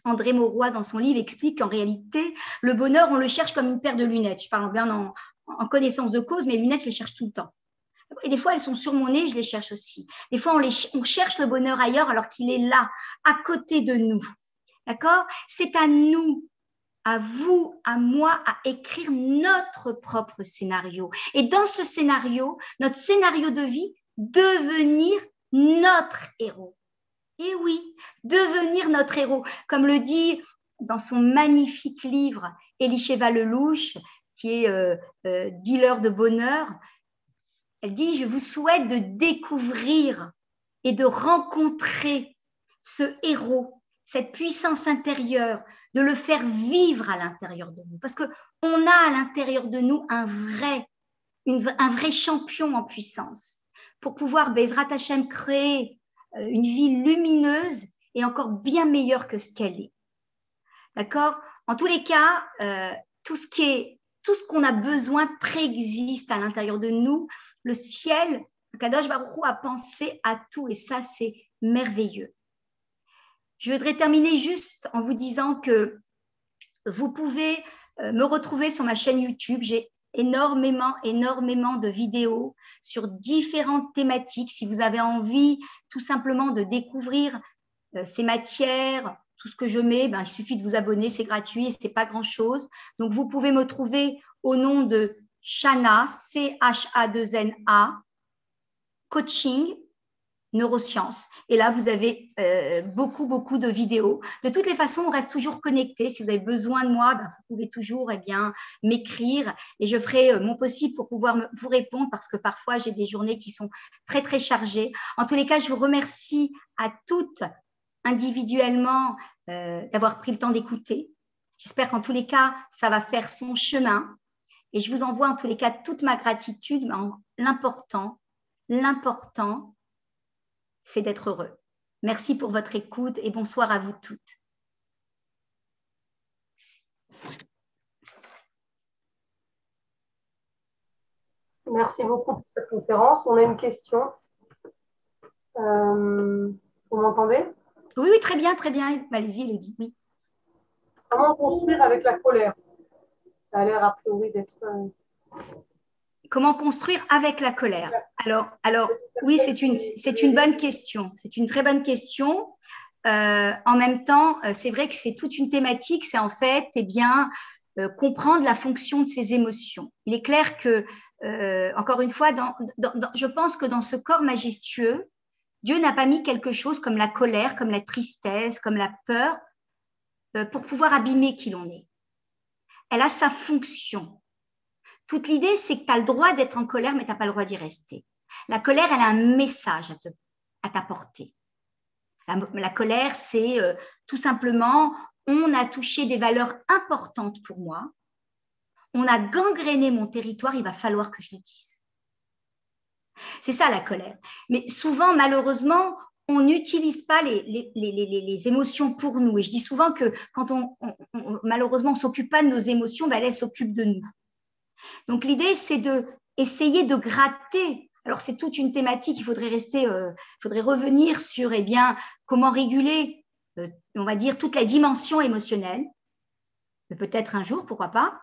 André Mauroy, dans son livre, explique qu'en réalité, le bonheur, on le cherche comme une paire de lunettes. Je parle bien en connaissance de cause, mais les lunettes, je les cherche tout le temps. Et des fois, elles sont sur mon nez, je les cherche aussi. Des fois, on cherche le bonheur ailleurs alors qu'il est là, à côté de nous. D'accord? C'est à nous, à vous, à moi, à écrire notre propre scénario. Et dans ce scénario, notre scénario de vie, devenir notre héros. Et oui, devenir notre héros. Comme le dit dans son magnifique livre Elisheva Lelouch, qui est dealer de bonheur, elle dit « Je vous souhaite de découvrir et de rencontrer ce héros, cette puissance intérieure, de le faire vivre à l'intérieur de nous. Parce qu'on a à l'intérieur de nous un vrai champion en puissance pour pouvoir, Bezrat Hashem, créer une vie lumineuse et encore bien meilleure que ce qu'elle est. D'accord? En tous les cas, tout ce qu'on a besoin préexiste à l'intérieur de nous. Le ciel, Kadosh Baruch Hu a pensé à tout et ça, c'est merveilleux. Je voudrais terminer juste en vous disant que vous pouvez me retrouver sur ma chaîne YouTube. J'ai énormément de vidéos sur différentes thématiques. Si vous avez envie tout simplement de découvrir ces matières, tout ce que je mets, il suffit de vous abonner, c'est gratuit et c'est pas grand-chose. Donc, vous pouvez me trouver au nom de Chana, C-H-A-2-N-A, coaching, neurosciences. Et là, vous avez beaucoup de vidéos. De toutes les façons, on reste toujours connecté. Si vous avez besoin de moi, vous pouvez toujours m'écrire et je ferai mon possible pour pouvoir vous répondre parce que parfois, j'ai des journées qui sont très, très chargées. En tous les cas, je vous remercie à toutes individuellement d'avoir pris le temps d'écouter. J'espère qu'en tous les cas, ça va faire son chemin. Et je vous envoie en tous les cas toute ma gratitude. L'important, c'est d'être heureux. Merci pour votre écoute et bonsoir à vous toutes. Merci beaucoup pour cette conférence. On a une question. Vous m'entendez? Oui, très bien. Allez-y, Elodie. Oui. Comment construire avec la colère? Ça a l'air a priori d'être... Comment construire avec la colère? Alors oui, c'est une bonne question. C'est une très bonne question. En même temps, c'est vrai que c'est toute une thématique. C'est en fait, comprendre la fonction de ses émotions. Il est clair que, encore une fois, je pense que dans ce corps majestueux, Dieu n'a pas mis quelque chose comme la colère, comme la tristesse, comme la peur, pour pouvoir abîmer qui l'on est. Elle a sa fonction. Toute l'idée, c'est que tu as le droit d'être en colère, mais tu n'as pas le droit d'y rester. La colère, elle a un message à t'apporter. La colère, c'est tout simplement, on a touché des valeurs importantes pour moi, on a gangréné mon territoire, il va falloir que je le dise. C'est ça la colère. Mais souvent, malheureusement, on n'utilise pas les émotions pour nous. Et je dis souvent que quand malheureusement, on ne s'occupe pas de nos émotions, elles s'occupent de nous. Donc, l'idée, c'est d'essayer de gratter. Alors, c'est toute une thématique. Il faudrait revenir sur comment réguler, on va dire, toute la dimension émotionnelle. Peut-être un jour, pourquoi pas.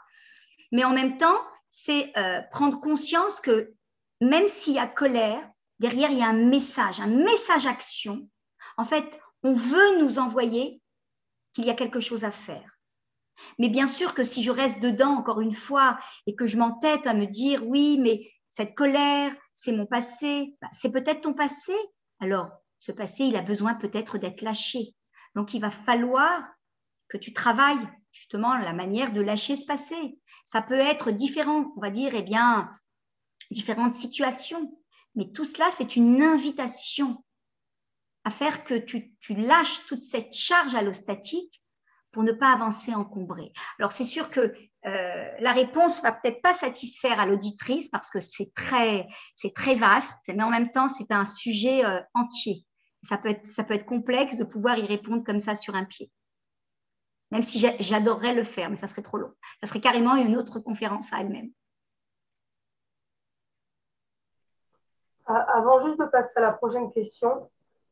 Mais en même temps, c'est prendre conscience que même s'il y a colère, derrière, il y a un message action. En fait, on veut nous envoyer qu'il y a quelque chose à faire. Mais bien sûr que si je reste dedans, encore une fois, et que je m'entête à me dire, oui, mais cette colère, c'est mon passé, c'est peut-être ton passé. Alors, ce passé, il a besoin peut-être d'être lâché. Donc, il va falloir que tu travailles justement la manière de lâcher ce passé. Ça peut être différent, on va dire, différentes situations. Mais tout cela, c'est une invitation à faire que tu lâches toute cette charge allostatique pour ne pas avancer encombré. Alors, c'est sûr que la réponse va peut-être pas satisfaire à l'auditrice parce que c'est très vaste, mais en même temps, c'est un sujet entier. Ça peut être complexe de pouvoir y répondre comme ça sur un pied. Même si j'adorerais le faire, mais ça serait trop long. Ça serait carrément une autre conférence à elle-même. Avant juste de passer à la prochaine question,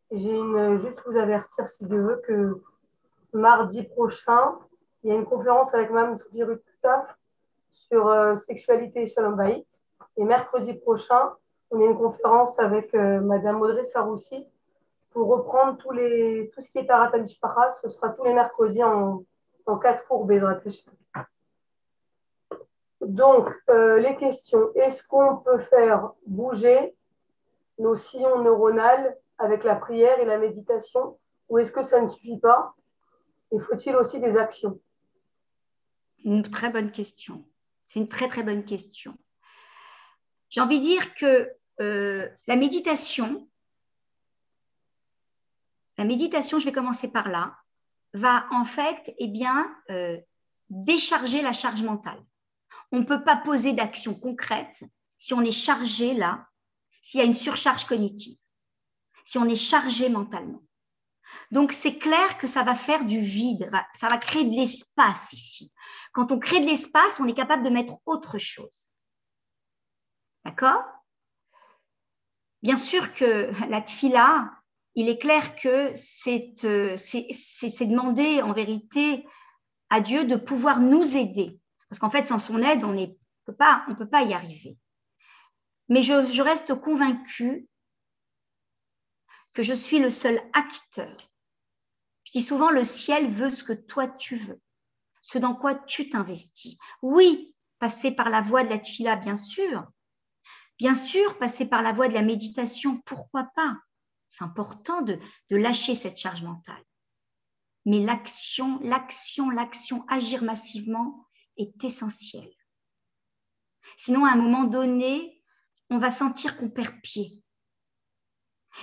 j'ai juste vous avertir, si Dieu veut, que mardi prochain, il y a une conférence avec Mme Sophie Rutaf sur sexualité et Shalom Bayit. Et mercredi prochain, on a une conférence avec Mme Audrey Saroussi pour reprendre tout ce qui est Tarat Mishpacha. Ce sera tous les mercredis en 4 cours Bezrat Hashem. Donc, les questions. Est-ce qu'on peut faire bouger nos sillons neuronaux avec la prière et la méditation, ou est-ce que ça ne suffit pas? Et faut-il aussi des actions? Une très bonne question. C'est une très, très bonne question. J'ai envie de dire que la méditation, la méditation, je vais commencer par là, va en fait décharger la charge mentale. On ne peut pas poser d'action concrète si on est chargé là, s'il y a une surcharge cognitive, si on est chargé mentalement. Donc, c'est clair que ça va faire du vide, ça va créer de l'espace ici. Quand on crée de l'espace, on est capable de mettre autre chose. D'accord? Bien sûr que la tfila, il est clair que c'est demander en vérité à Dieu de pouvoir nous aider. Parce qu'en fait, sans son aide, on ne peut pas y arriver. Mais je reste convaincue que je suis le seul acteur. Je dis souvent, le ciel veut ce que toi tu veux, ce dans quoi tu t'investis. Oui, passer par la voie de la tfila, bien sûr. Bien sûr, passer par la voie de la méditation, pourquoi pas? C'est important de lâcher cette charge mentale. Mais l'action, agir massivement est essentielle. Sinon, à un moment donné, on va sentir qu'on perd pied.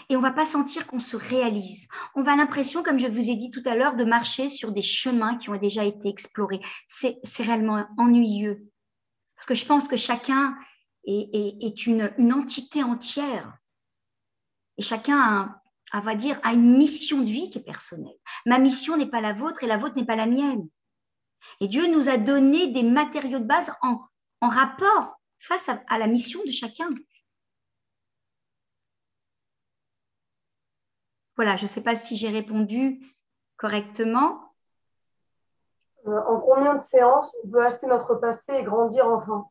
Et on ne va pas sentir qu'on se réalise. On va avoir l'impression, comme je vous ai dit tout à l'heure, de marcher sur des chemins qui ont déjà été explorés. C'est réellement ennuyeux. Parce que je pense que chacun est une entité entière. Et chacun a une mission de vie qui est personnelle. Ma mission n'est pas la vôtre et la vôtre n'est pas la mienne. Et Dieu nous a donné des matériaux de base en rapport face à la mission de chacun. Voilà, je ne sais pas si j'ai répondu correctement. En combien de séances on peut acheter notre passé et grandir enfin?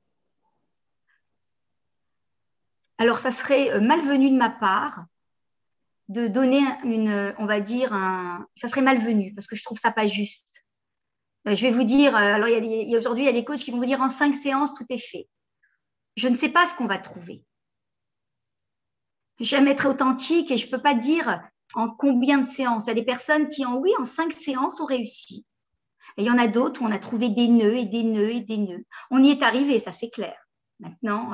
Alors, ça serait malvenu de ma part de donner ça serait malvenu parce que je trouve ça pas juste. Je vais vous dire, alors aujourd'hui, il y a des coachs qui vont vous dire en 5 séances, tout est fait. Je ne sais pas ce qu'on va trouver. J'aime être authentique et je ne peux pas dire en combien de séances. Il y a des personnes qui, en 5 séances, ont réussi. Et il y en a d'autres où on a trouvé des nœuds et des nœuds et des nœuds. On y est arrivé, ça c'est clair. Maintenant,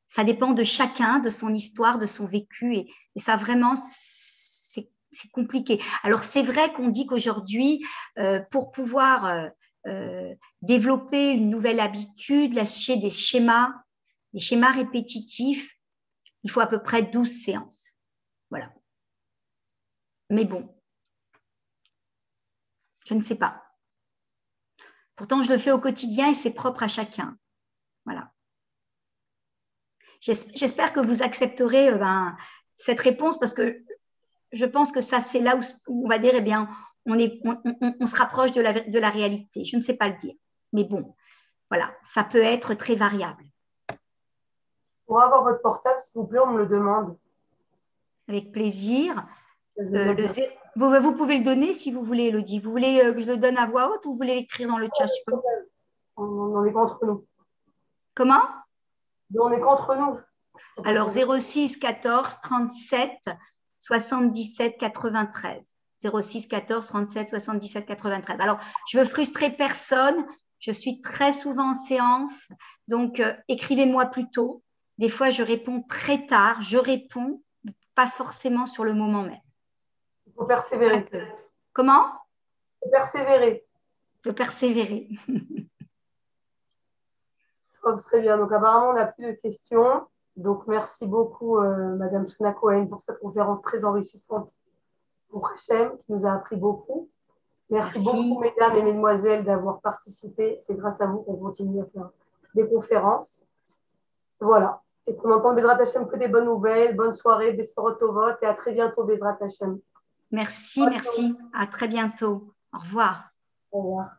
ça dépend de chacun, de son histoire, de son vécu. Et ça, vraiment, c'est compliqué. Alors, c'est vrai qu'on dit qu'aujourd'hui, pour pouvoir développer une nouvelle habitude, lâcher des schémas répétitifs, il faut à peu près 12 séances. Voilà. Mais bon, je ne sais pas. Pourtant, je le fais au quotidien et c'est propre à chacun. Voilà. J'espère que vous accepterez cette réponse parce que je pense que ça, c'est là où on va dire, on se rapproche de la réalité. Je ne sais pas le dire. Mais bon, voilà, ça peut être très variable. Pour avoir votre portable, s'il vous plaît, on me le demande. Avec plaisir. Vous pouvez le donner si vous voulez, Elodie. Vous voulez que je le donne à voix haute ou vous voulez l'écrire dans le chat? On est qu'entre nous. Comment? On est qu'entre nous. Alors, 06 14 37 77 93. 06 14 37 77 93. Alors, je veux frustrer personne. Je suis très souvent en séance. Donc, écrivez-moi plus tôt. Des fois, je réponds très tard. Je réponds, pas forcément sur le moment même. Il faut persévérer. Comment? Il faut persévérer. Je veux persévérer. Très bien. Donc, apparemment, on n'a plus de questions. Donc, merci beaucoup, Madame Shana Cohen, pour cette conférence très enrichissante pour Hachem, qui nous a appris beaucoup. Merci beaucoup, mesdames et mesdemoiselles, d'avoir participé. C'est grâce à vous qu'on continue à faire des conférences. Voilà. Et qu'on entende Bezrat Hachem que des bonnes nouvelles. Bonne soirée, Bessorot Tovot, et à très bientôt, Bezrat Hachem. Merci. À très bientôt. Au revoir. Au revoir.